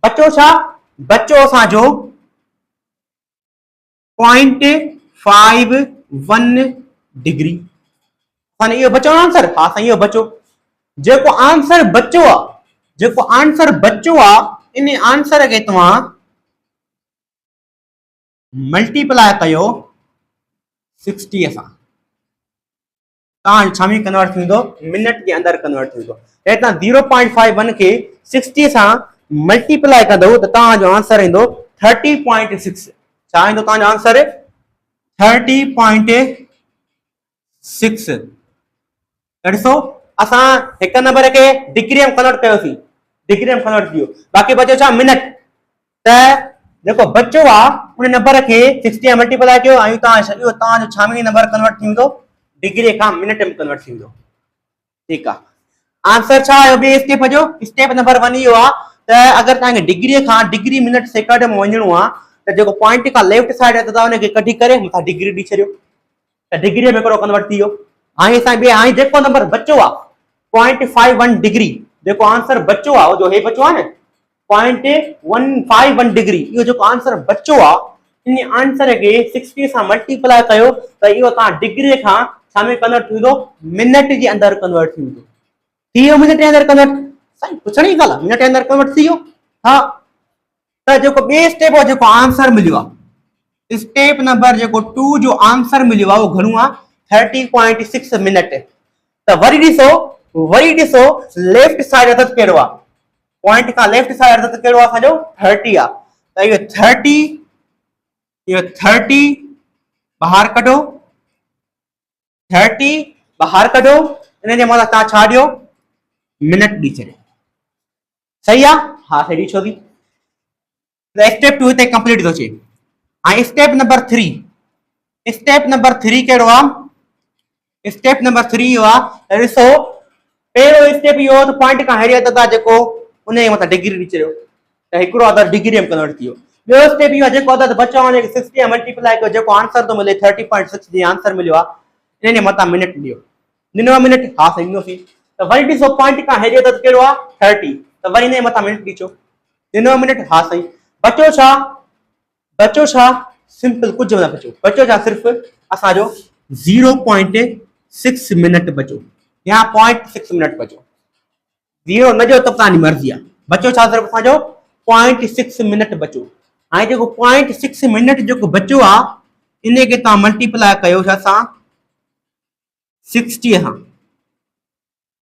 बचो छा बचो असांजो 0.51 डिग्री हाणे इहो बचो आंसर हा साईं इहो बचो जेको आंसर बचो आहे इन आंसर खे तव्हां मल्टीप्लाई कयो 60 सां तव्हां छा में कन्वर्ट थींदो मिनट जे अंदरि कन्वर्ट थींदो हे तव्हां 0.51 खे 60 सां मल्टीप्लाई कंदो त तव्हांजो आंसर ईंदो 30.6 छा ईंदो तव्हांजो आंसर 30.6 ॾिसो असां हिकु नंबर खे डिग्री में कन्वर्ट कयोसीं डिग्री में कन्वर्ट थी वियो बाक़ी बचो छा मिनट त जेको बचो आहे उन नंबर खे 60 मल्टीप्लाई कयो ऐं तव्हांजो छा में नंबर कन्वर्ट थींदो डिग्री खां मिनट में कन्वर्ट थींदो ठीकु आहे आंसर छा आयो ॿिए स्टेप जो स्टेप नंबर 1 इहो आहे त अगरि तव्हांखे डिग्रीअ खां डिग्री मिनट सेकंड में वञिणो आहे त जेको पॉइंट खां लेफ्ट साइड आहे त तव्हां हुनखे कढी करे मथां डिग्री ॾेई छॾियो त डिग्रीअ में हिकिड़ो कन्वर्ट थी वियो हाणे हाणे जेको नंबर बचो आहे 0.51 डिग्री जेको आंसर बचो आहे जो हे बचो आहे न 0.151 डिग्री इहो जेको आंसर बचो आहे इन आंसर खे 60 सां मल्टीप्लाई कयो त इहो तव्हां डिग्रीअ खां छा में कन्वर्ट थींदो मिनट जे अंदरि कन्वर्ट थींदो थी वियो मिनट जे अंदरि कन्वर्ट साईं पुछण जी ॻाल्हि आहे मिनट जे अंदरि कन्वर्ट थी वियो हा त जेको ॿिए स्टेप जो जेको आंसर मिलियो आहे स्टेप नंबर जेको 2 जो आंसर मिलियो आहे उहो घणो आहे 30.6 मिनट त वरी ॾिसो लेफ्ट साइड अदद कहिड़ो आहे पॉइंट खां लेफ्ट साइड अदद कहिड़ो आहे असांजो 30 आहे त इहो 30 ॿाहिरि कढो 30 ॿाहिरि कढो इन जे मथां तव्हां छा ॾियो मिनट ॾेई छॾियो सही आहे हा सही छो थी स्टेप 2 हिते कंप्लीट थो थिए ऐं स्टेप नंबर 3 कहिड़ो आहे स्टेप नंबर 3 इहो आहे ॾिसो पहिरियों स्टेप इहो त पॉइंट खां हेॾे अदद आहे जेको उन जे मथां डिग्री ॾेई छॾियो त हिकिड़ो अदद डिग्री में कन्वर्ट थी वियो ॿियो स्टेप इहो आहे जेको अदद बचो आहे 60 मल्टीप्लाई कयो जेको आंसर थो मिले 30.6 जी आंसर मिलियो आहे इन जे मथां मिनट ॾियो ॾिनो मिनट हा साईं ॾिनोसीं त वरी ॾिसो पॉइंट खां हेॾे अदद कहिड़ो आहे 30 त वरी इन जे मथां मिनट ॾिजो ॾिनो मिनट हा साईं बचो छा सिंपल कुछ ना बचो छा सिर्फ असांजो 0.6 मिनट बचो या 0.6 मिनट बचो 0 न जो त तव्हांजी मर्ज़ी आहे। बचो छा सिर्फ़ु असांजो 0.6 मिनट बचो। हाणे जेको 0.6 मिनट जेको बचो आहे इन खे तव्हां मल्टीप्लाई कयो छा सां 60 सां।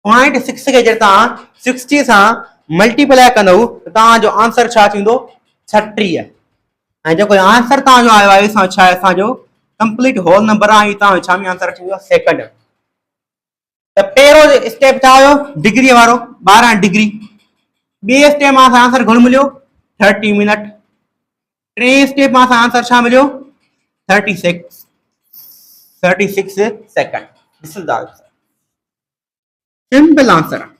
0.6 खे जॾहिं तव्हां 60 सां मल्टीप्लाई कंदव त तव्हांजो आंसर छा थींदो 36। ऐं जेको आंसर तव्हांजो आयो आहे छा आहे असांजो कंप्लीट होल नंबर आहे। तव्हांजो छा में आंसर अची वेंदो सेकंड। त पहिरियों स्टेप छा हुयो डिग्री वारो 12 डिग्री। ॿिए स्टेप में आंसर घणो मिलियो 30 मिनट। टे स्टेप में आंसर छा मिलियो 36 second. This is the answer. Simple answer आहे।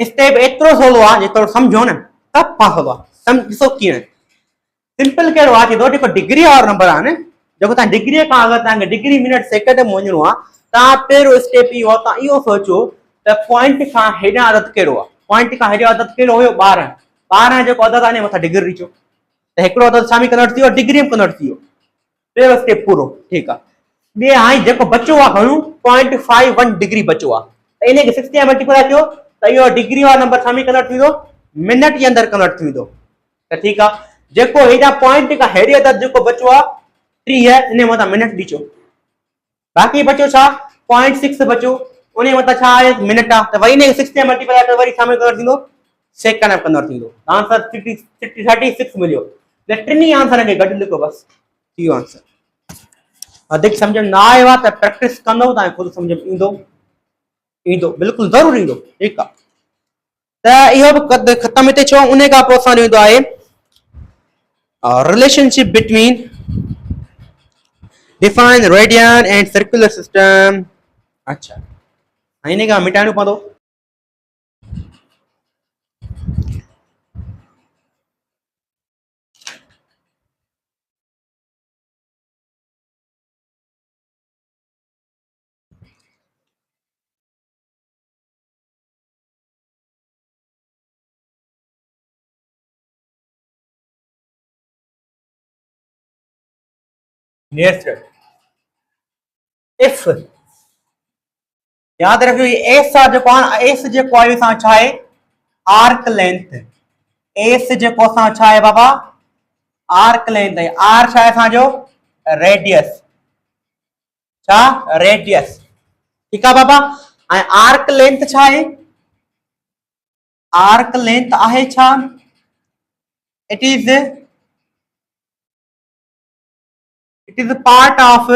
स्टेप एतिरो सवलो आहे जेतिरो सम्झो न टफ पासो आहे। ॾिसो कीअं सिंपल कहिड़ो आहे जेको जेको डिग्री वारो नंबर आहे न जेको तव्हां डिग्रीअ खां अगरि तव्हांखे डिग्री मिनट सेकंड में वञिणो आहे तव्हां पहिरियों स्टेप इहो तव्हां इहो सोचो त पॉइंट खां हेॾां अदद कहिड़ो आहे। पॉइंट खां हेॾो अदद कहिड़ो हुयो 12। 12 जेको अदद आहे मथां डिग्री लिखो त हिकिड़ो अदद छा में कन्वर्ट थी वियो डिग्री में कन्वर्ट थी वियो। पहिरियों स्टेप पूरो ठीकु आहे। ॿिए हाणे जेको बचो आहे घणो 0.51 डिग्री बचो आहे त इन खे 60 मल्टीप्लाई कयो त इहो डिग्री वारो नंबर छा में कन्वर्ट थी वेंदो मिनट जे अंदरि कन्वर्ट थी वेंदो। त ठीकु आहे जेको हेॾा पॉइंट खां हेॾे अदद जेको बचो आहे 30 इन मथां मिनट ॾिजो। बाक़ी बचो छा 0.6 बचो उन मथां छा आहे मिनट आहे त वरी इन 60 मल्टीप्लाई करे वरी छा में कन्वर्ट थींदो सेकंड में कन्वर्ट थींदो। आंसर 36 मिलियो। त टिनी आंसर खे गॾु लिखो बस थी वियो आंसर। वधीक सम्झ में न आयो आहे त प्रैक्टिस कंदो तव्हांखे ख़ुदि सम्झ में ईंदो बिल्कुलु ज़रूरु ईंदो। ठीकु आहे त इहो बि ख़तमु हिते छो उन खां पोइ असांजो ईंदो आहे relationship between define radian and circular system। अच्छा इन खां मिटाइणो पवंदो। if याद रखियो एस जेको आहे एस जेको आहे असां छा आहे आर्क लेंथ। एस जेको असां छा आहे बाबा आर्क लेंथ आहे। आर छा आहे असांजो रेडियस छा रेडियस। ठीकु आहे बाबा। ऐं आर्क लेंथ छा आहे आर्क लेंथ आहे छा it is part of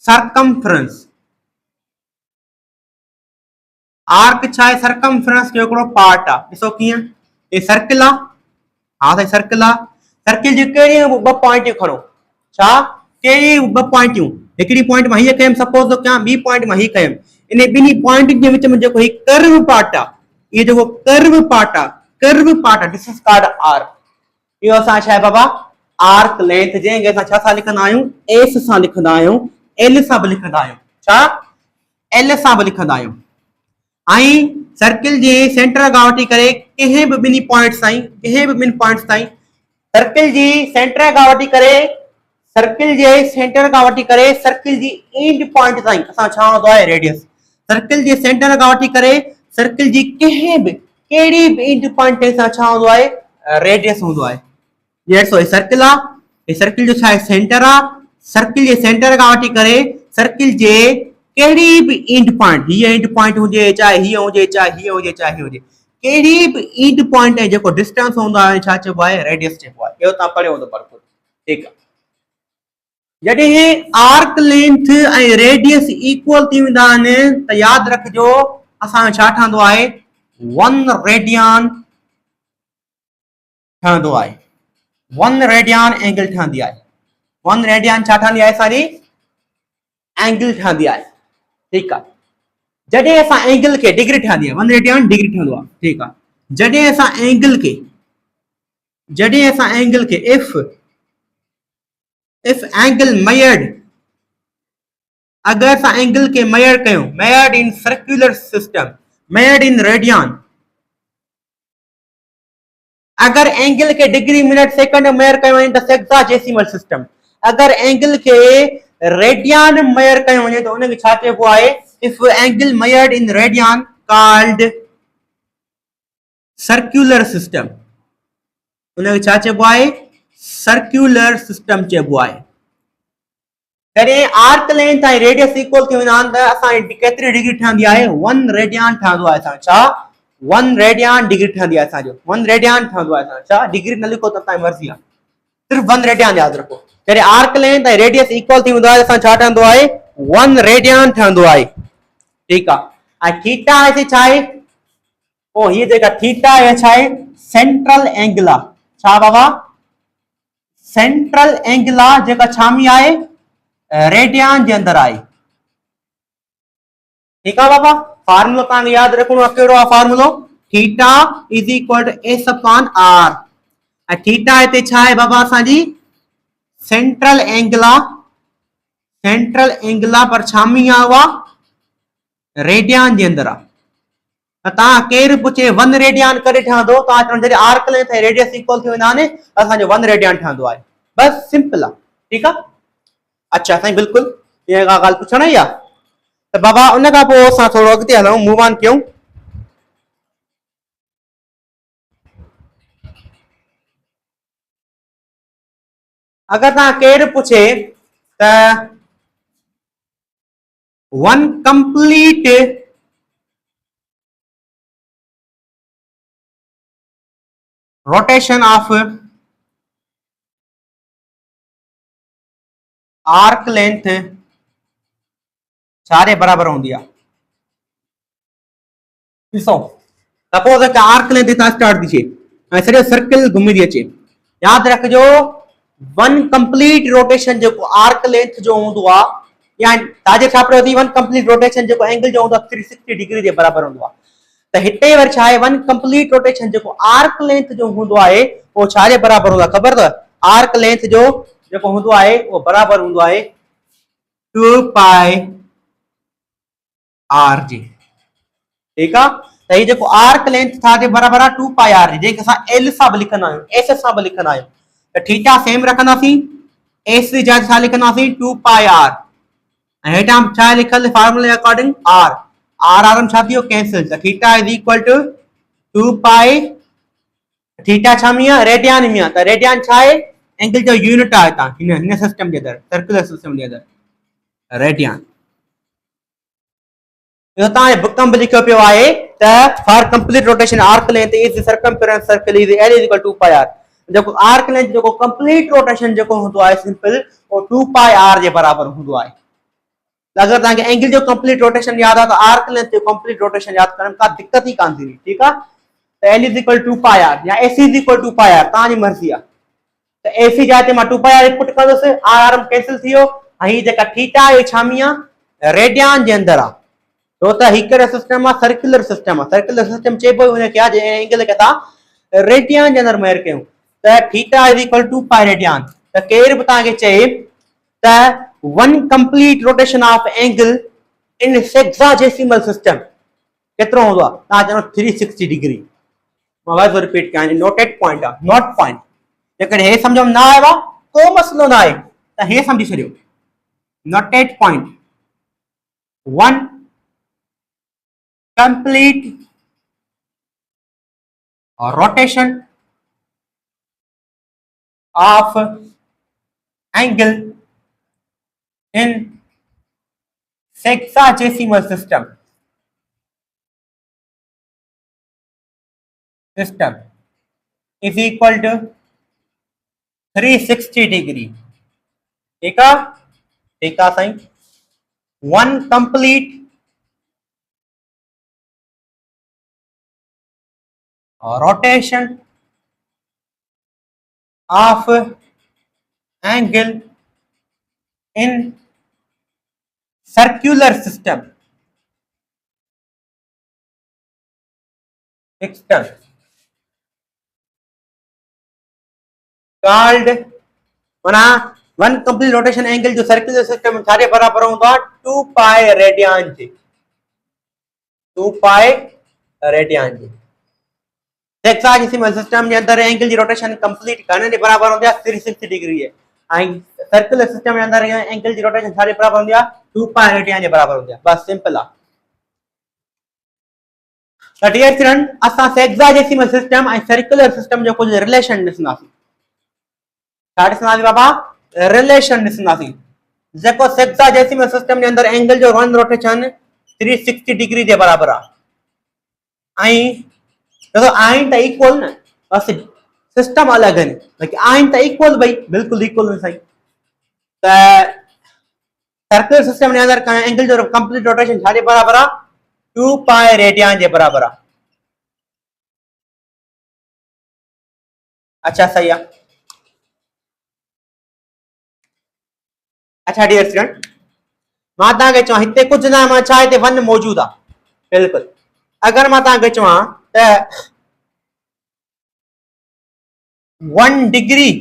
circumference। Arc छा आहे सर्कमफ्रेंस जो हिकिड़ो पार्ट आहे। ॾिसो कीअं हे सर्किल आहे। हा साईं सर्किल आहे। सर्किल जी कहिड़ियूं ॿ पॉइंटियूं खणो छा कहिड़ी ॿ पॉइंटियूं हिकिड़ी पॉइंट मां हीअ कयमि सपोज थो कयां ॿी पॉइंट मां हीअ कयमि इन ॿिन्ही पॉइंट जे विच में जेको ही कर्व पार्ट आहे इहो जेको कर्व पार्ट आहे दिस इज कॉल्ड आर्क। इहो असां छा आहे बाबा आर्क लेंथ जंहिंखे असां छा सां लिखंदा आहियूं एस सां लिखंदा आहियूं एल सां बि लिखंदा आहियूं छा एल सां बि लिखंदा आहियूं। ऐं सर्किल जे सेंटर खां वठी करे कंहिं बि ॿिन्ही पॉइंट्स ताईं सर्किल जी सेंटर खां वठी करे सर्किल जी एंड पॉइंट ताईं असां छा हूंदो आहे रेडियस। सर्किल जे सेंटर खां वठी करे सर्किल जी कहिड़ी बि एंड पॉइंट ते असां छा हूंदो आहे रेडियस हूंदो आहे। ॾिसो हे सर्किल आहे हे सर्किल जो छा आहे सेंटर आहे। सर्किल जे सेंटर खां वठी करे सर्किल जे कहिड़ी बि एंड पॉइंट हीअ एंड पॉइंट हुजे चाहे हीअ हुजे चाहे हीअ हुजे चाहे हीअ हुजे कहिड़ी बि एंड पॉइंट ऐं जेको डिस्टेंस हूंदो आहे छा चइबो आहे रेडियस चइबो आहे। इहो तव्हां पढ़ियो हूंदो बिल्कुलु ठीकु आहे। जॾहिं आर्क लेंथ ऐं रेडियस इक्वल थी वेंदा आहिनि त यादि रखिजो असांजो छा ठहंदो आहे 1 रेडियन ठहंदो आहे। 1 रेडियन एंगल ठहंदी आहे। 1 रेडियन छा ठहंदी आहे असांजी एंगल ठहंदी आहे। ठीकु आहे। जॾहिं असां एंगल खे डिग्री ठहंदी आहे 1 रेडियन डिग्री ठहंदो आहे। ठीकु आहे। जॾहिं असां एंगल खे if angle measured अगर असां एंगल खे मेजर कयूं measured in circular system measured in radian अगर एंगल के डिग्री मिनट सेकंड मेजर कयो वञे त सेक्साजेसिमल सिस्टम। अगर एंगल के रेडियन मेजर कयो वञे त उनखे छा चइबो आहे if angle measured in radian called circular system, उनखे छा चइबो आहे, सर्कुलर सिस्टम चइबो आहे। कॾहिं आर्क लेंथ ऐं रेडियस इक्वल थी वेंदा आहिनि त असांजी केतिरी डिग्री ठहंदी आहे, 1 रेडियन ठहंदो आहे असांजो, छा 1 रेडियन डिग्री ठहंदी आहे असांजो, 1 रेडियन ठहंदो आहे असांजो, छा डिग्री न लिखो त तव्हांजी मर्ज़ी आहे, सिर्फ़ 1 रेडियन यादि रखो। जॾहिं आर्क लेंथ ऐं रेडियस इक्वल थी वेंदो आहे असां छा ठहंदो आहे, 1 रेडियन ठहंदो आहे, ठीकु आहे। ऐं थीटा हिते छा आहे, पोइ हीअ जेका थीटा आहे छा आहे, सेंट्रल एंगल आहे, छा बाबा, सेंट्रल एंगल आहे जेका छा में आहे, रेडियन जे अंदरि आहे, ठीकु आहे बाबा। फार्मूलो तव्हांखे यादि रखणो आहे, कहिड़ो आहे फार्मूलो, theta is equal to S upon R, ऐं थीटा हिते छा आहे बाबा, असांजी सेंट्रल एंगल आहे, सेंट्रल एंगल आहे पर छा में आहे उहा, रेडियन जे अंदरि आहे। तव्हां केरु पुछे 1 रेडियन करे ठहंदो, तव्हां चवंदो जॾहिं आर्क लेंथ ऐं रेडियस इक्वल थी वेंदा आहिनि असांजो 1 रेडियन ठहंदो आहे, बस सिंपल आहे, ठीकु आहे। अच्छा साईं, बिल्कुलु इहा का ॻाल्हि पुछण ई आहे त बाबा उन खां पोइ असां थोरो अॻिते हलूं, मूव ऑन कयूं। अगरि तव्हां केरु पुछे त one complete rotation of arc length छा जे बराबर हूंदी आहे, ॾिसो सपोज हिकु आर्क लेंथ हितां स्टार्ट थी थिए ऐं सॼो सर्किल घुमी थी अचे, यादि रखिजो 1 कंप्लीट रोटेशन जेको आर्क लेंथ जो हूंदो आहे, या तव्हांजे छा पियो थी, 1 कंप्लीट रोटेशन जेको एंगल जो हूंदो आहे 360 डिग्री जे बराबर हूंदो आहे, त हिते वरी छा आहे, 1 कंप्लीट रोटेशन जेको आर्क लेंथ जो हूंदो आहे उहो छा जे बराबर हूंदो आहे, ख़बर अथव, आर्क लेंथ जो जेको हूंदो आहे उहो बराबर हूंदो आहे 2 पाई आर जी, ठीकु आहे। त हीउ जेको आर्क लेंथ छा जे बराबर आहे, 2 पाई आर जी, जंहिंखे असां एल सां बि लिखंदा आहियूं, एस सां बि लिखंदा आहियूं, त थीटा सेम रखंदासीं, एस जी जॻह छा लिखंदासीं, 2 पाई आर, ऐं हेठां छा लिखल फार्मूले अकॉर्डिंग आर, आर आर छा थियो, कैंसिल, त theta is equal to 2 pi, theta छा में आहे, रेडियन में आहे, त रेडियन छा आहे, एंगल जो यूनिट आहे हितां हिन सिस्टम जे अंदरि, सर्कुलर सिस्टम जे अंदरि रेडियन। इहो तव्हांजे बुक में लिखियो पियो आहे त for complete rotation arc length is circumference circle is L is equal to pi r, जेको आर्क लेंथ जेको कंप्लीट रोटेशन जेको हूंदो आहे सिंपल वो 2 पाई आर जे बराबर हूंदो आहे। अगर तव्हांखे एंगल जो कंप्लीट रोटेशन याद आहे त आर्क लेंथ जो कंप्लीट रोटेशन याद करण का दिक्कत ही कान थींदी, ठीक आहे। त L is equal to pi R या S is equal to pi R, तव्हांजी मर्ज़ी आहे। त एसी जाते मां 2 पाई आर पुट कंदुसि, आर आर कैंसिल थी वियो, ऐं हीअ जेका थीटा आहे छा में आहे, रेडियन जे अंदरि आहे, छो त हिकु सिस्टम आहे सर्कुलर सिस्टम आहे, सर्कुलर सिस्टम चइबो हुनखे आहे जे एंगल खे तव्हां रेडियन जे अंदरि मेयर कयूं, त theta is equal to pi radian. त केर बि तव्हांखे चए त 1 complete rotation of angle in sexagesimal system केतिरो हूंदो आहे, तव्हां चवंदो 360 डिग्री। मां वाइस रिपीट कयां, नोटेड पॉइंट आहे, नॉट पॉइंट। जेकॾहिं हे सम्झ में न आयो आहे को मसलो न आहे त हे सम्झी छॾियो, noted point 1 complete rotation of angle in sexagesimal system is equal to 360 degree, ठीक है, ठीक है Sai. 1 complete rotation of angle in circular system called माना 1 complete rotation angle जो सर्कुलर सिस्टम छाजे बराबर हूंदो आहे, 2 पाई रेडियन जे, 2 पाई रेडियन जे। सेक्साजेसिमल सिस्टम जे अंदर एंगल जी रोटेशन कंप्लीट करने जे बराबर हूंदी आहे 360 डिग्री है, ऐं सर्कुलर सिस्टम जे अंदर एंगल जी रोटेशन छाजे बराबर हूंदी आहे 2 पाए रेडियन जे बराबर हूंदी आहे। बस सिंपल आहे। त डियर स्टूडेंट असां सेक्साडेसिमल सिस्टम ऐं सर्कुलर सिस्टम जो कुछ रिलेशन ॾिसंदासीं। छा ॾिसंदासीं बाबा? रिलेशन ॾिसंदासीं। जेको सेक्साडेसिमल सिस्टम जे अंदर एंगल जो वन रोटेशन 360 डिग्री जे बराबर आहे। ऐं देखो आहिनि त इक्वल न, बस सिस्टम अलग है, लेकिन आइन त इक्वल भाई, बिल्कुल इक्वल में सही। त सर्कुलर सिस्टम के अंदर एंगल जो कंप्लीट रोटेशन छाजे बराबर आ? 2 पाए रेडियन जे बराबर आ। अच्छा सही है। अच्छा डियर स्टूडेंट मां तव्हांखे चवां हिते कुछ ना मां छा हिते वन मौजूद आ, बिल्कुल। अगर मां तव्हांखे चवां त 1 डिग्री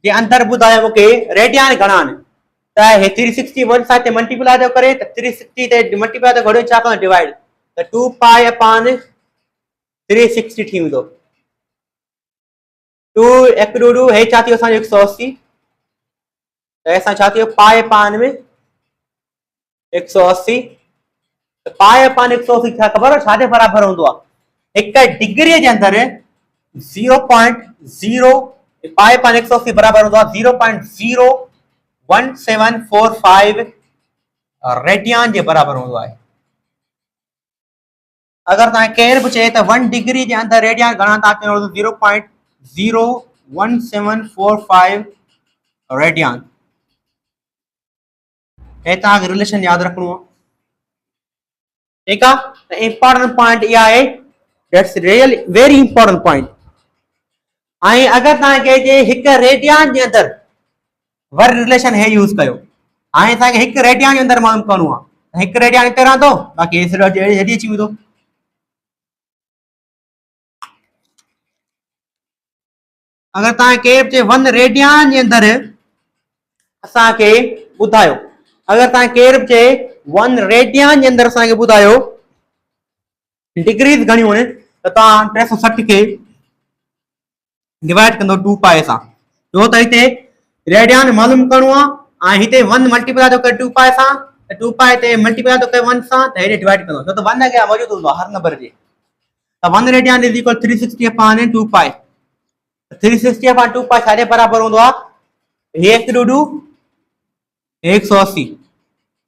के अंदर ॿुधायो मूंखे रेडियन घणा आहिनि, त हे 361 सां हिते मल्टीप्लाई थो करे, त 360 ते मल्टीप्लाई थो करे, छा कंदो डिवाइड, त 2 पाए अपॉन 360 थी वेंदो। 2 1 2 2 हे छा थियो असांजो 180, त असां छा थियो पाए अपॉन में 180, त पाए अपॉन 180 छा ख़बर आहे छाजे बराबर हूंदो आहे? हिक डिग्री जे अंदर 0.0 पाए अपॉन 180 बराबर हूंदो आहे 0.01745 रेडियन जे बराबर हूंदो आहे। अगर तव्हां केर बि चए त 1 डिग्री जे अंदर रेडियन घणा था चयो, 0.01745 रेडियन। हे तव्हांखे रिलेशन याद रखणो आहे, ठीक है। इंपॉर्टेंट पॉइंट इहा आहे, that's really very important point. आई अगर तव्हांखे जे हिक रेडियन जे अंदर वर रिलेशन हे यूज कयो, आई तव्हांखे हिक रेडियन जे अंदर मालूम करणो आहे, हिक रेडियन हिते रहंदो, बाक़ी हेॾी अची वेंदो। अगर तव्हांखे चए 1 रेडियन जे अंदर असांखे ॿुधायो, अगर तव्हां केर बि चए 1 रेडियन जे अंदर असांखे ॿुधायो डिग्रीज घणियूं आहिनि, त तव्हां 360 खे डिवाइड कंदो 2 पाए सां, छो त हिते रेडियन मालूम करणो आहे, ऐं हिते 1 मल्टीप्लाई थो करे 2 पाए सां, त 2 पाए ते मल्टीप्लाई थो करे 1 सां, त हेॾे डिवाइड कंदो, छो त 1 अॻियां मौजूद हूंदो हर नंबर जे। त 1 रेडियन इज इक्वल 360 अपॉन 2 पाए, 360 अपॉन 2 पाए छाजे बराबर हूंदो आहे? हे 1 2 2 180,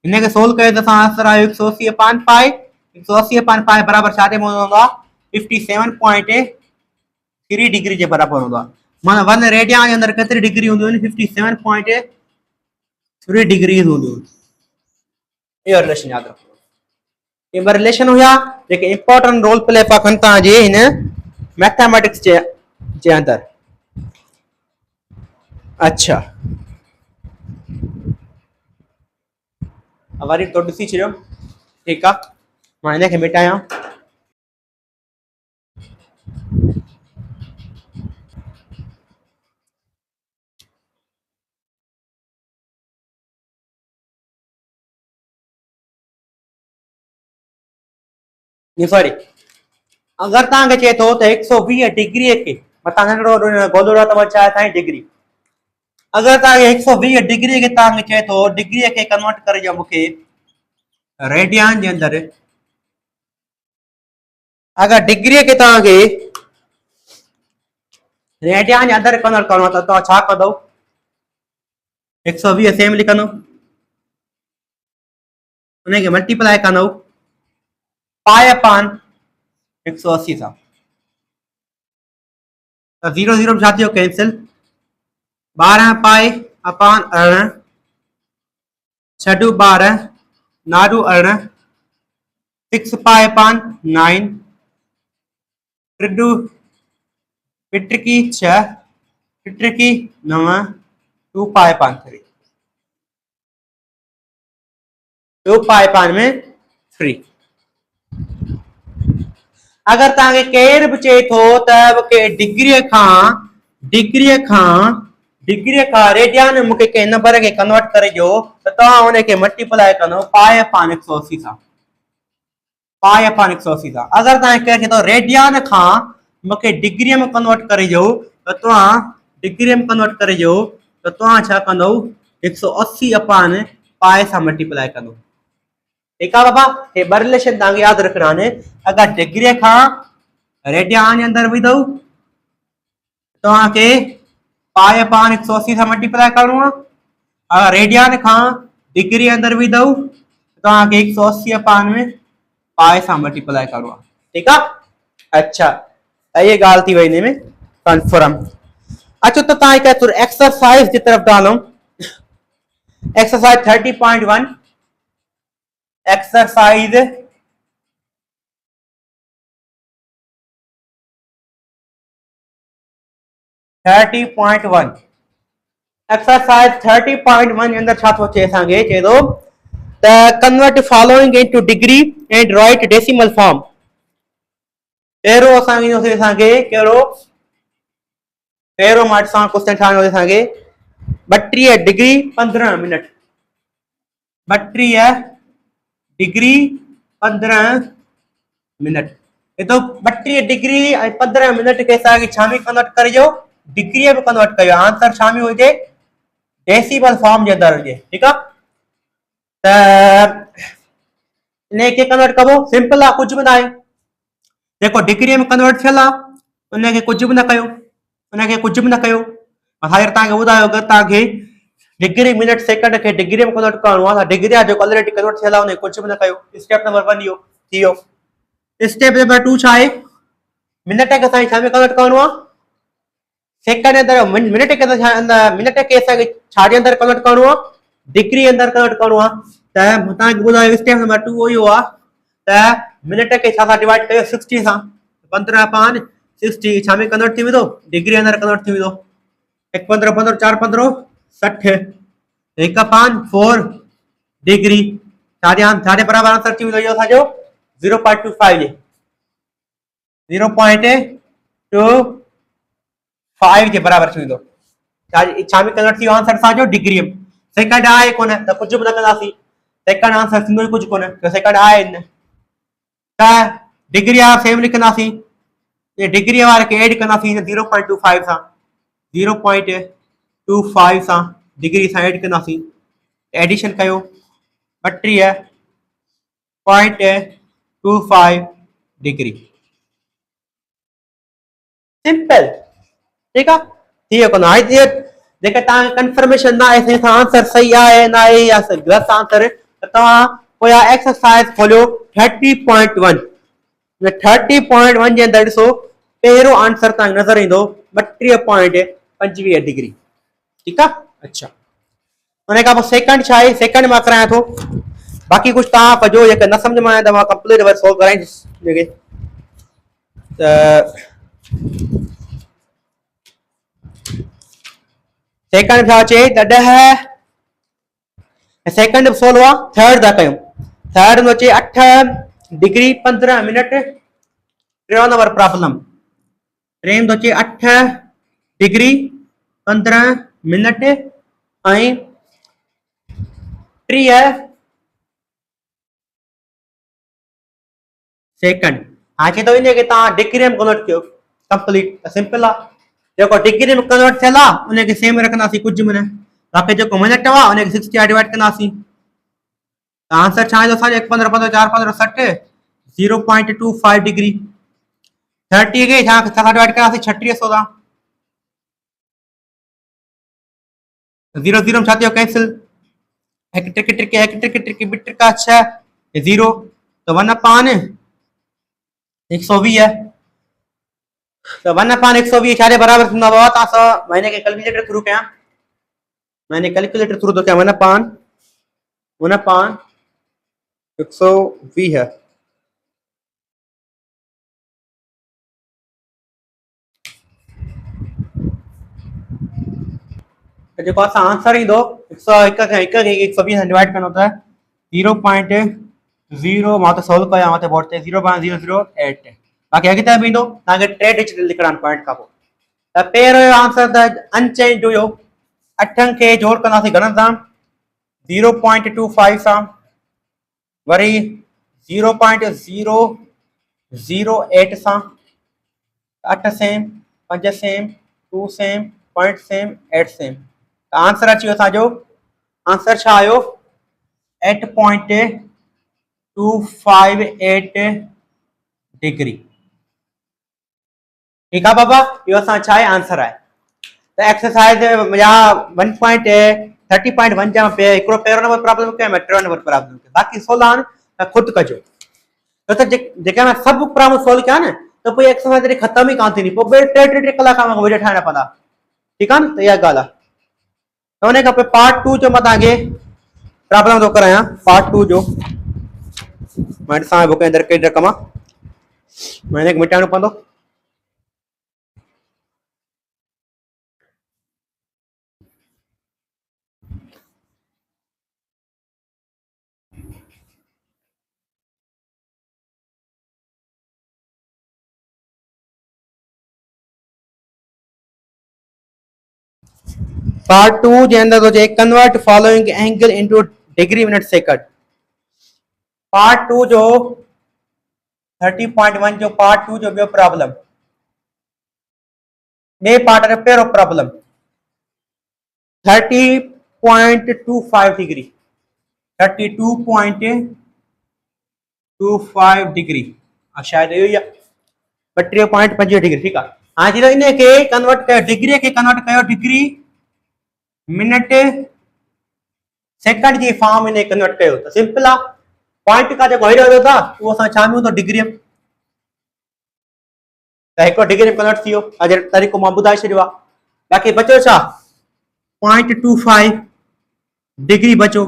इनके सोल्व करे तो आंसर आयो 180 अपॉन पाई, 180 अपॉन पाई बराबर छाजे हूंदो आहे? 57.3 डिग्री जे बराबर हूंदो आहे। माना 1 रेडियन जे अंदर केतिरी डिग्री हूंदियूं आहिनि? 57.3 डिग्रीज हूंदियूं। इहो रिलेशन याद रखो। ये रिलेशन हुआ जेके इंपॉर्टेंट रोल प्ले पिया कनि तव्हांजे हिन मैथमेटिक्स जे अंदर। अच्छा वरी तो ॾिसी छॾियो, ठीकु आहे, मां हिनखे मिटायां। सॉरी, अगर तव्हांखे चए थो त 120 डिग्री के मथां नंढड़ो गोलो अथव छा साईं डिग्री, अगर तव्हांखे 120 डिग्री के तव्हांखे चए थो डिग्री के कन्वर्ट करे ॾियो मूंखे रेडियन जे अंदर, अगर डिग्री के तव्हांखे रेडियन जे अंदर कन्वर्ट करणो आहे त तव्हां छा कंदो? 120 सेम लिखंदो, उनखे मल्टीप्लाई कंदो पाए अपॉन 180 सां, तो 0 0 छा थियो कैंसिल, 12 पाए अपॉन 18, 6 12 9 18, 6 पाए अपॉन 9, 3 की 6 की 9, 2 पाए अपॉन 3, 2 पाए अपॉन में 3। अगर तव्हांखे केर बि चए थो त मूंखे डिग्रीअ खां रेडियन मूंखे कंहिं नंबर खे कन्वर्ट करे ॾियो, त तव्हां हुनखे मल्टीप्लाई कंदो पाए अपॉन 180 सां, पाए अपॉन 180 सां। अगर तव्हांखे केर चए थो रेडियन खां मूंखे डिग्रीअ में कन्वर्ट करे ॾियो, त तव्हां डिग्रीअ में कन्वर्ट करे ॾियो, त तव्हां छा कंदो 180 अपॉन पाए सां मल्टीप्लाई कंदो। ठीक है बाबा, ये ॿ रिलेशन तव्हांखे यादि रखणा आहिनि। अगरि डिग्रीअ खां रेडियान जे अंदरि विधो तव्हांखे पाए अपान 180 सां मल्टीप्लाई करणो आहे। अगर रेडियन खां डिग्री अंदर विधो तव्हांखे 180 अपान में पाए सां मल्टीप्लाई करणो आहे। ठीक आहे। अच्छा, ये ॻाल्हि थी वई हिन में कंफर्म। अचो त तव्हां हिकु एक्सरसाइज की तरफ डालूं। एक्सरसाइज 30.1 एक्सरसाइज 30.1 एक्सरसाइज 30.1 के अंदर छा थो चए असांखे, चए थो त convert following into degree and right decimal form. पहिरों असांखे कहिड़ो पहिरों मां सां क्वेश्चन ठाहिणो आहे असांखे 32 डिग्री 15 मिनट। 32 degree 15 minute. ये तो 32 डिग्री 15 मिनट के असांखे छा में कन्वर्ट करियो, डिग्री में कन्वर्ट करियो। आंसर छा में हुजे, डेसिमल फॉर्म जे अंदर हुजे। ठीक आहे। त इने के कन्वर्ट कबो सिंपल आहे, कुछ भी ना आहे। देखो डिग्री में कन्वर्ट थियल आहे उनखे कुछ भी न कयो, उनखे कुछ भी न कयो। हायर तव्हांखे ॿुधायो अगरि तव्हांखे डिग्री मिनट सेकंड के डिग्री में कन्वर्ट करणो आहे त डिग्री जो ऑलरेडी कन्वर्ट थियल आहे उनखे कुछ भी न कयो। स्टेप नंबर 1 इहो थी वियो। स्टेप नंबर 2 छा आहे, मिनट के असांखे छा में कन्वर्ट करणो आहे, सेकंड अंदर मिनट के अंदर मिनट के असांखे छा जे अंदर कन्वर्ट करणो आहे, डिग्री अंदर कन्वर्ट करणो आहे। त तव्हांखे ॿुधायो स्टेप नंबर 2 इहो आहे त मिनट के छा सां डिवाइड कयो 60 सां। 15 अपान 60 छा में कन्वर्ट थी वेंदो, डिग्री अंदर कन्वर्ट थी वेंदो। 1 15 15 4 15 60 1 अपान 4 डिग्री साढ़े बराबर आंसर थी वेंदो इहो असांजो 0.25 जे 0.25 जे बराबर थी वेंदो। छा में कन्वर्ट थी वियो आंसर असांजो डिग्री में। सेकंड आहे कोन त कुछ भी न कंदासीं, सेकंड आंसर थींदो ई कुछ कोन, सेकंड आहे न त डिग्री वारा सेम लिखंदासीं। ये डिग्री वारे के ऐड कंदासीं 0.25 सां 0.25 सां डिग्री सां ऐड कंदासीं। एडिशन कयो 32.25 डिग्री। सिंपल। ठीक है, थी वियो कोन। हाणे जेका तव्हांखे कंफर्मेशन ना आहे आंसर सही आहे ना आहे या गलत आंसर त तव्हां पोयां एक्सरसाइज खोलियो 30.1। 30.1 जे अंदर ॾिसो पहिरों आंसर तव्हांखे नज़र ईंदो 32.25 डिग्री। ठीक आहे। अच्छा, उन खां पोइ सेकंड छा आहे, सेकंड मां करायां थो, बाक़ी कुछ तव्हां कजो, जेके न सम्झ में आया त मां कंप्लीट वरी सोल्व कराईंदुसि जेके। त सेकंड छा चए त 10 सेकंड सोल्व आहे। थर्ड था कयूं। थर्ड में अचे 8 डिग्री 15 मिनट। टियों नंबर प्रॉब्लम टे में अचे 8 डिग्री 15 मिनट ऐं 30 सेकंड। हाणे चए थो इन खे तव्हां डिग्री में कन्वर्ट कयो कंप्लीट। सिंपल आहे, जेको डिग्री में कन्वर्ट थियल आहे उनखे सेम रखंदासीं कुछ भी न। बाक़ी जेको मिनट आहे उनखे 60 डिवाइड कंदासीं। आंसर छा ईंदो असांजो 1 15 15 4 15 60 0.25 डिग्री। 30 के छा डिवाइड कंदासीं 3600 सां। 0 0 में छा थियो कैंसिल, एक ट्रिक बिट्रिका 6 0 तो 1 अपान 120 तो 1 अपान 120 छा जे बराबर थींदो आहे बाबा। तव्हां मैंने के कैलकुलेटर थ्रू कयां, मैंने कैलकुलेटर थ्रू तो क्या 1 अपान 120 जो आंसर ईंदो 101 खे 120 सां डिवाइड करणो त 0.0 मां त सोल्व कया मथे बोर्ड ते 0.008। बाक़ी अॻिते बि ईंदो तव्हांखे 3 डिजिट लिखणा आहिनि पॉइंट खां पोइ। त पहिरियों आंसर त अनचेंज हुयो। 8 खे जोड़ कंदासीं घणनि सां 0.25 सां, वरी 0.008 सां, 8 same 5 same 2 same point same 8 same. Answer अची वियो असांजो। आंसर छा आयो 8.258 डिग्री। ठीक है बाबा, यो असां छा आहे आंसर आहे। त एक्सरसाइज या 1.30.1 जा पे हिकिड़ो पहिरों नंबर प्रॉब्लम कयो, मैं टियों नंबर प्रॉब्लम कयो, बाक़ी 16 आहिनि त ख़ुदि कजो। त जेके मैं सभु प्रॉब्लम सोल्व कया न त पोइ एक्सरसाइज जॾहिं ख़तम ई कान थींदी, पोइ टे कलाक वीडियो ठाहिणा पवंदा। ठीकु आहे न, त इहा ॻाल्हि आहे। त उन खां पोइ पार्ट 2 जो मां तव्हांखे प्रॉब्लम थो करायां। पार्ट 2 जो मैं ॾिसां बुक जे अंदरि कहिड़ी रक़म आहे, मैं हिनखे मिटाइणो पवंदो। पार्ट 2 जे अंदर तो जे convert following angle into degree minute second. Part 2 जो 30.1 जो पार्ट 2 जो ॿियो प्रॉब्लम, ॿिए पार्ट जो पहिरों प्रॉब्लम 30.25 डिग्री, 32.25 डिग्री शायदि इहो ई आहे 32.25 डिग्री। ठीकु आहे, हाणे जीअं इनखे कन्वर्ट कयो, डिग्री खे कन्वर्ट कयो डिग्री मिनट सेकंड जी फॉर्म में कन्वर्ट कयो त सिंपल आहे। पॉइंट का जेको हेॾे वधो था उहो असां छा में हूंदो, डिग्री में। त हिकिड़ो डिग्री में कन्वर्ट थी वियो, अॼु तरीक़ो मां ॿुधाए छॾियो आहे। बाक़ी बचो छा, 0.25 डिग्री बचो।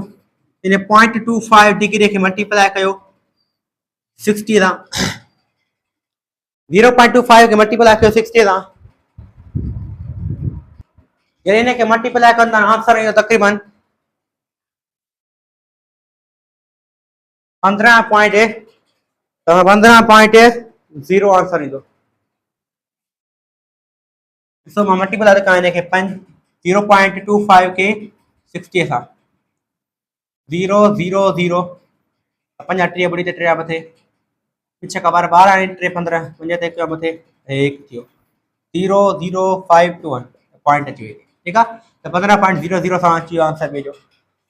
इन 0.25 डिग्री खे मल्टीप्लाई कयो 60 सां, 0.25 खे मल्टीप्लाई कयो 60 सां, जॾहिं इनखे मल्टीप्लाई कंदा आंसर ईंदो तक़रीबन 15.0 आंसर ईंदो। ॾिसो मां मल्टीप्लाई कयां इनखे 0.25 के 60 सां, 0 0 0 5 टे ॿुड़ी ते टे मथे, पिछे का 12 टे 15 5 ते कयो मथे 1 थियो, 0 0 5 2 1 पॉइंट अची वई। ठीकु आहे, त 15.00 सां अची वियो आंसर ॿिए जो।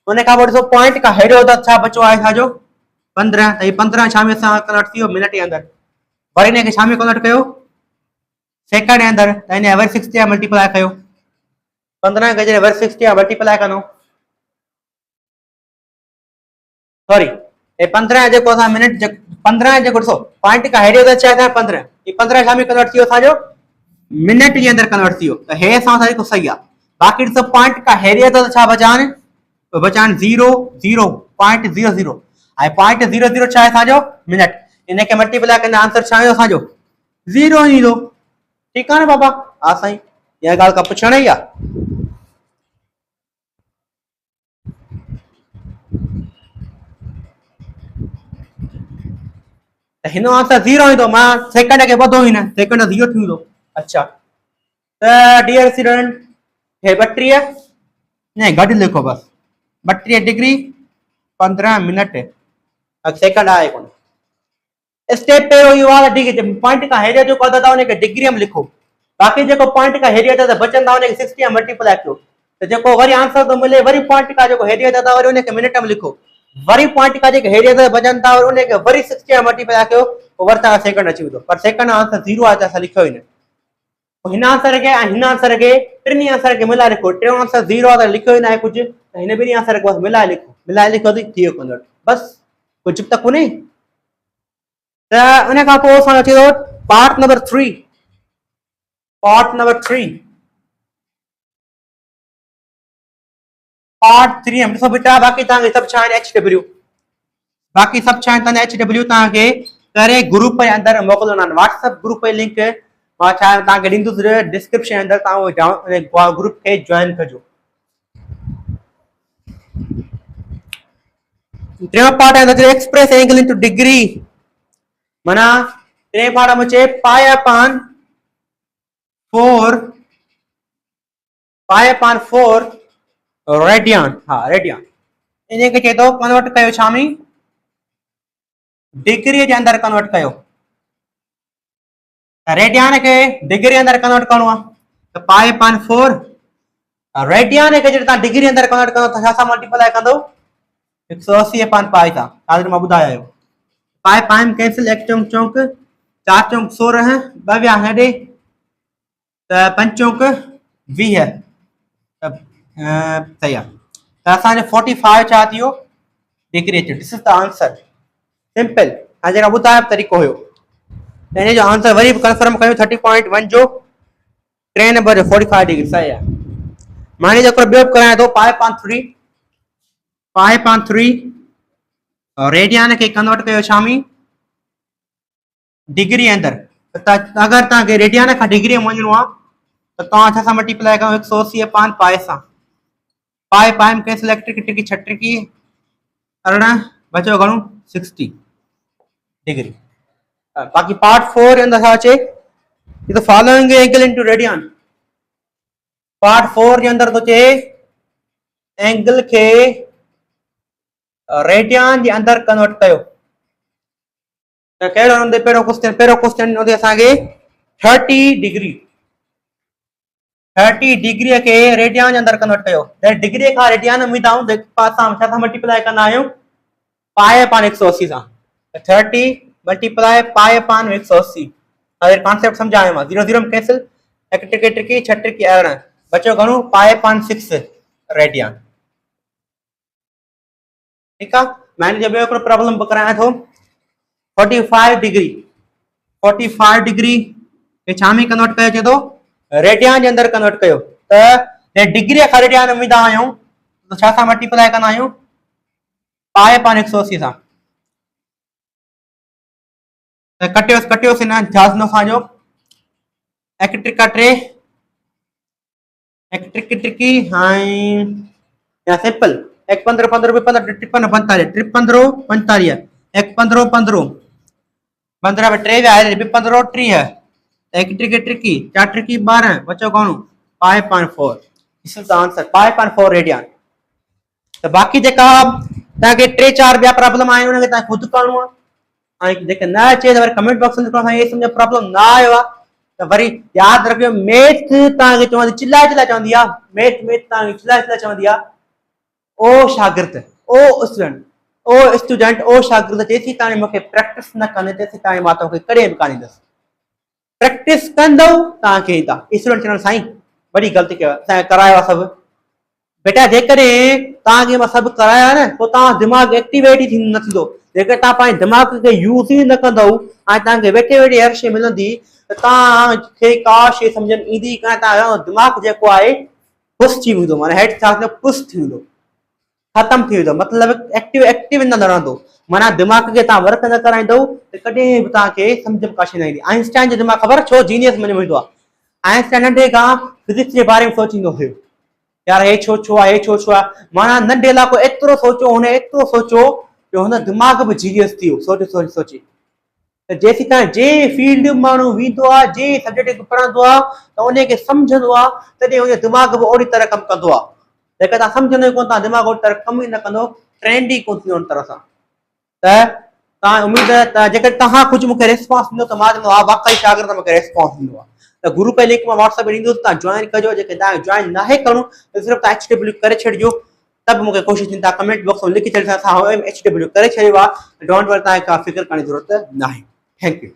उन खां पोइ ॾिसो पॉइंट खां हेॾो त छा बचो आहे असांजो 15, त हीअ 15 छा में असां कन्वर्ट थी वियो मिनट जे अंदरि। वरी इनखे छा में कन्वर्ट कयो, सेकंड जे अंदरि, त हिन वरी 60 जा मल्टीप्लाई कयो, 15 खे जॾहिं वरी 60 जा मल्टीप्लाई कंदो, सॉरी 15 जेको असां मिनट 15 जेको ॾिसो पॉइंट खां हेॾे त छा आहे 15, हीअ 15 छा में कन्वर्ट थी वियो असांजो मिनट जे अंदरि कन्वर्ट थी वियो, त हे असां तरीक़ो सही आहे। बाक़ी ॾिसो पॉइंट खां हेॾे त छा बचा आहिनि, बचा आहिनि 0 0 0.00 ऐं 0.00 छा आहे असांजो मिनट। इनखे मल्टीप्लाई कंदा आंसर छा ईंदो असांजो 0 ईंदो। ठीकु आहे न बाबा, हा साईं, इहा ॻाल्हि का पुछण ई आहे। त हिन आंसर 0 ईंदो, मां सेकंड खे वधो ई न, सेकंड 0 थी वेंदो। अच्छा, त डियर स्टूडेंट हे 32 न घटि लिखो बस, 32 डिग्री 15 मिनट सेकंड आहे कोन। स्टेप पहिरियों इहो आहे, डिग्री पॉइंट खां हेॾे जेको अथव उनखे डिग्री में लिखो, बाक़ी जेको पॉइंट खां हेॾे अथव बचंदा उनखे 60 में मल्टीप्लाई कयो, त जेको वरी आंसर थो मिले वरी पॉइंट खां जेको हेॾे अथव वरी उनखे मिनट में लिखो, वरी पॉइंट खां जेके हेॾे अथव बचनि था उनखे वरी 60 में मल्टीप्लाई कयो, पोइ वरी तव्हां सेकंड अची वेंदो। पर सेकंड आंसर 0 आहे त असां लिखियो ई न। हिन आंसर खे ऐं हिन आंसर खे टिनी आंसर खे मिलाए लिखो, टियों आंसर 0 आहे त लिखियो ई न आहे कुझु, त हिन ॿिनी आंसर खे बसि मिलाए लिखो, मिलाए लिखो थी वियो कन्वर्ट, बसि कुझु त कोन्हे। त उन खां पोइ असां अची वियो part number 3। Part number 3 part 3 में ॾिसो बेटा, बाक़ी तव्हांखे सभु छा आहिनि HW, बाक़ी सभु छा आहिनि तव्हांजा HW तव्हांखे करे ग्रुप जे अंदरि मोकिलणा आहिनि। व्हाट्सएप ग्रुप जी लिंक मां छा तव्हांखे ॾींदुसि डिस्क्रिप्शन जे अंदरि, तव्हां उहो ग्रुप खे जॉइन कजो। टियों पार्ट आहे एक्सप्रेस एंगल इनटू डिग्री, माना टे पार्ट में अचे पाई अपॉन 4 रेडियन। हा रेडियन, इनखे चए थो कन्वर्ट कयो छा में डिग्री जे अंदरि कन्वर्ट कयो, रेडियन खे डिग्री जे अंदरि कन्वर्ट करणो आहे त पाई अपॉन 4 रेडियन खे जॾहिं तव्हां डिग्री जे अंदरि कन्वर्ट कंदो त छा सां मल्टीप्लाई कंदो 180 अपॉन पाई था आज मां ॿुधायो आहियो। पाए पाइम कैंसिल, एक चौंक चौंक 4 चौंक 16 ॿ विया हेॾे त 5 चौंक 20 सही आहे। त असांजो 45 छा थी वियो डिग्री अचे। This is the answer, simple. हाणे जेका ॿुधायो तरीक़ो हुयो त हिन जो आंसर वरी कंफर्म कयूं 30.1 जो 3 नंबर जो 45 डिग्री सही आहे। माने जेको ॿियो करायां थो पाए पान 3 रेडियन खे कन्वर्ट कयो शामी डिग्री अंदरि। अगरि तव्हांखे रेडियन खां डिग्री में वञिणो आहे त तव्हां छा सां मल्टीप्लाई कयो 180 अपॉन पाए सां। पाए पाइम कैंसिल, इलेक्ट्रिक 6 18 बचो घणो 60 डिग्री। बाक़ी पार्ट 4 जे अंदरि छा अचे the following angle into radian. Part 4 जे अंदरि थो चए एंगल खे रेडियन जे अंदरि कन्वर्ट कयो। त कहिड़ो हूंदो पहिरियों क्वेश्चन हूंदो असांखे 30 डिग्री खे रेडियन जे अंदरि कन्वर्ट कयो। डिग्री खां रेडियन में ईंदा आहियूं असां छा सां मल्टीप्लाई कंदा आहियूं पाए अपॉन 180 सां। 30 मल्टीप्लाई पाए अपॉन 180। अरे कॉन्सेप्ट समझायो मां। 0 0 कैंसिल, 1 6 18 बचो घणो पाए अपॉन 6 रेडियन। ठीक है। मैंने जब एक प्रॉब्लम कराया थो 45 डिग्री के छा में कन्वर्ट कयो तो रेडियन के अंदर कन्वर्ट कयो। त डिग्री खां रेडियन में ईंदा आहियूं तो छा सां मल्टीप्लाई कंदा आहियूं पाए अपॉन 180 सां। कटियोस न ध्यान असांजो 1 ट्रिकी हां या सिंपल 1 15 15 53 45 45 1 15 15 15 में 3 आए 15 30 1 ट्रिकी 4 ट्रिकी 12 बचो घणो पाए upon 4। This is the answer पाए अपॉन 4 रेडियन। तो बाकी जेका ताके 3 4 बिया प्रॉब्लम आए उनके ता खुद करणो है। जेके ना अचे त कमेंट बॉक्स में लिखो ये समझ प्रॉब्लम ना आयो आ तो वरी याद रखियो मैथ ताके चवंदी चिल्ला चवंदी आ मैथ ताके चिल्ला चवंदी आ ओ शागिर्द ओ स्टूडेंट ओ शागिर्द जेसी ताणी मूंखे प्रैक्टिस न कंदे तेसी ताणी मां तोखे कॾहिं बि कान ईंदुसि। प्रैक्टिस कंदो तव्हांखे ईंदा। स्टूडेंट चवण साईं वॾी ग़लती कयो असांखे करायो आहे सभु। बेटा जेकॾहिं तव्हांखे मां सभु कराया न पोइ तव्हां दिमाग़ एक्टिवेट ई न थींदो। जेकर तव्हां पंहिंजे दिमाग़ खे यूज़ ई न कंदव ऐं तव्हांखे वेठे वेठे हर शइ मिलंदी त तव्हांखे का शइ सम्झ में ईंदी कान। तव्हांजो दिमाग़ जेको आहे पुस थी वेंदो, माना हेठि छा पुस थी वेंदो, खत्म थी वेंदो, मतिलबु एक्टिव न रहंदो। माना दिमाग़ खे तव्हां वर्क न कराईंदव त कॾहिं बि तव्हांखे सम्झ में का शइ न ईंदी। आइंस्टाइन जो दिमाग़ ख़बर छो जीनियस मञियो वेंदो आहे। आइंस्टाइन नंढे खां फिजिक्स जे बारे में सोचींदो हुयो यार हे छो आहे माना नंढे लाइ एतिरो सोचो हुन एतिरो सोचो जो हुन दिमाग़ बि जीनियस थी वियो सोची। त जेसी ताईं जे फील्ड माण्हू वेंदो आहे जे सब्जेक्ट पढ़ंदो आहे त उनखे सम्झंदो आहे तॾहिं हुनजो दिमाग़ बि ओड़ी तरह कमु कंदो आहे। जेकर तव्हां सम्झंदो कोन तव्हां दिमाग़ ओड़ी तरह कमु ई न कंदो ट्रेंड ई कोन थींदो उन तरह सां। त तव्हां उमेद त जेकर तव्हां कुझु मूंखे रिस्पॉन्स ॾींदो त मां चवंदो हा वाक़ई शागिर्द मूंखे रिस्पॉन्स ॾींदो आहे। त ग्रुप जी लिंक मां व्हाट्सएप में ॾींदुसि तव्हां जॉइन कजो। जेके तव्हां जॉइन नाहे करणो त सिर्फ़ु तव्हां HW करे छॾिजो त बि मूंखे कोशिशि थींदी। तव्हां कमेंट बॉक्स में लिखी छॾियो असां HW करे छॾियो आहे। डोंट वरी तव्हांखे का फिकर करण जी ज़रूरत नाहे। Thank you.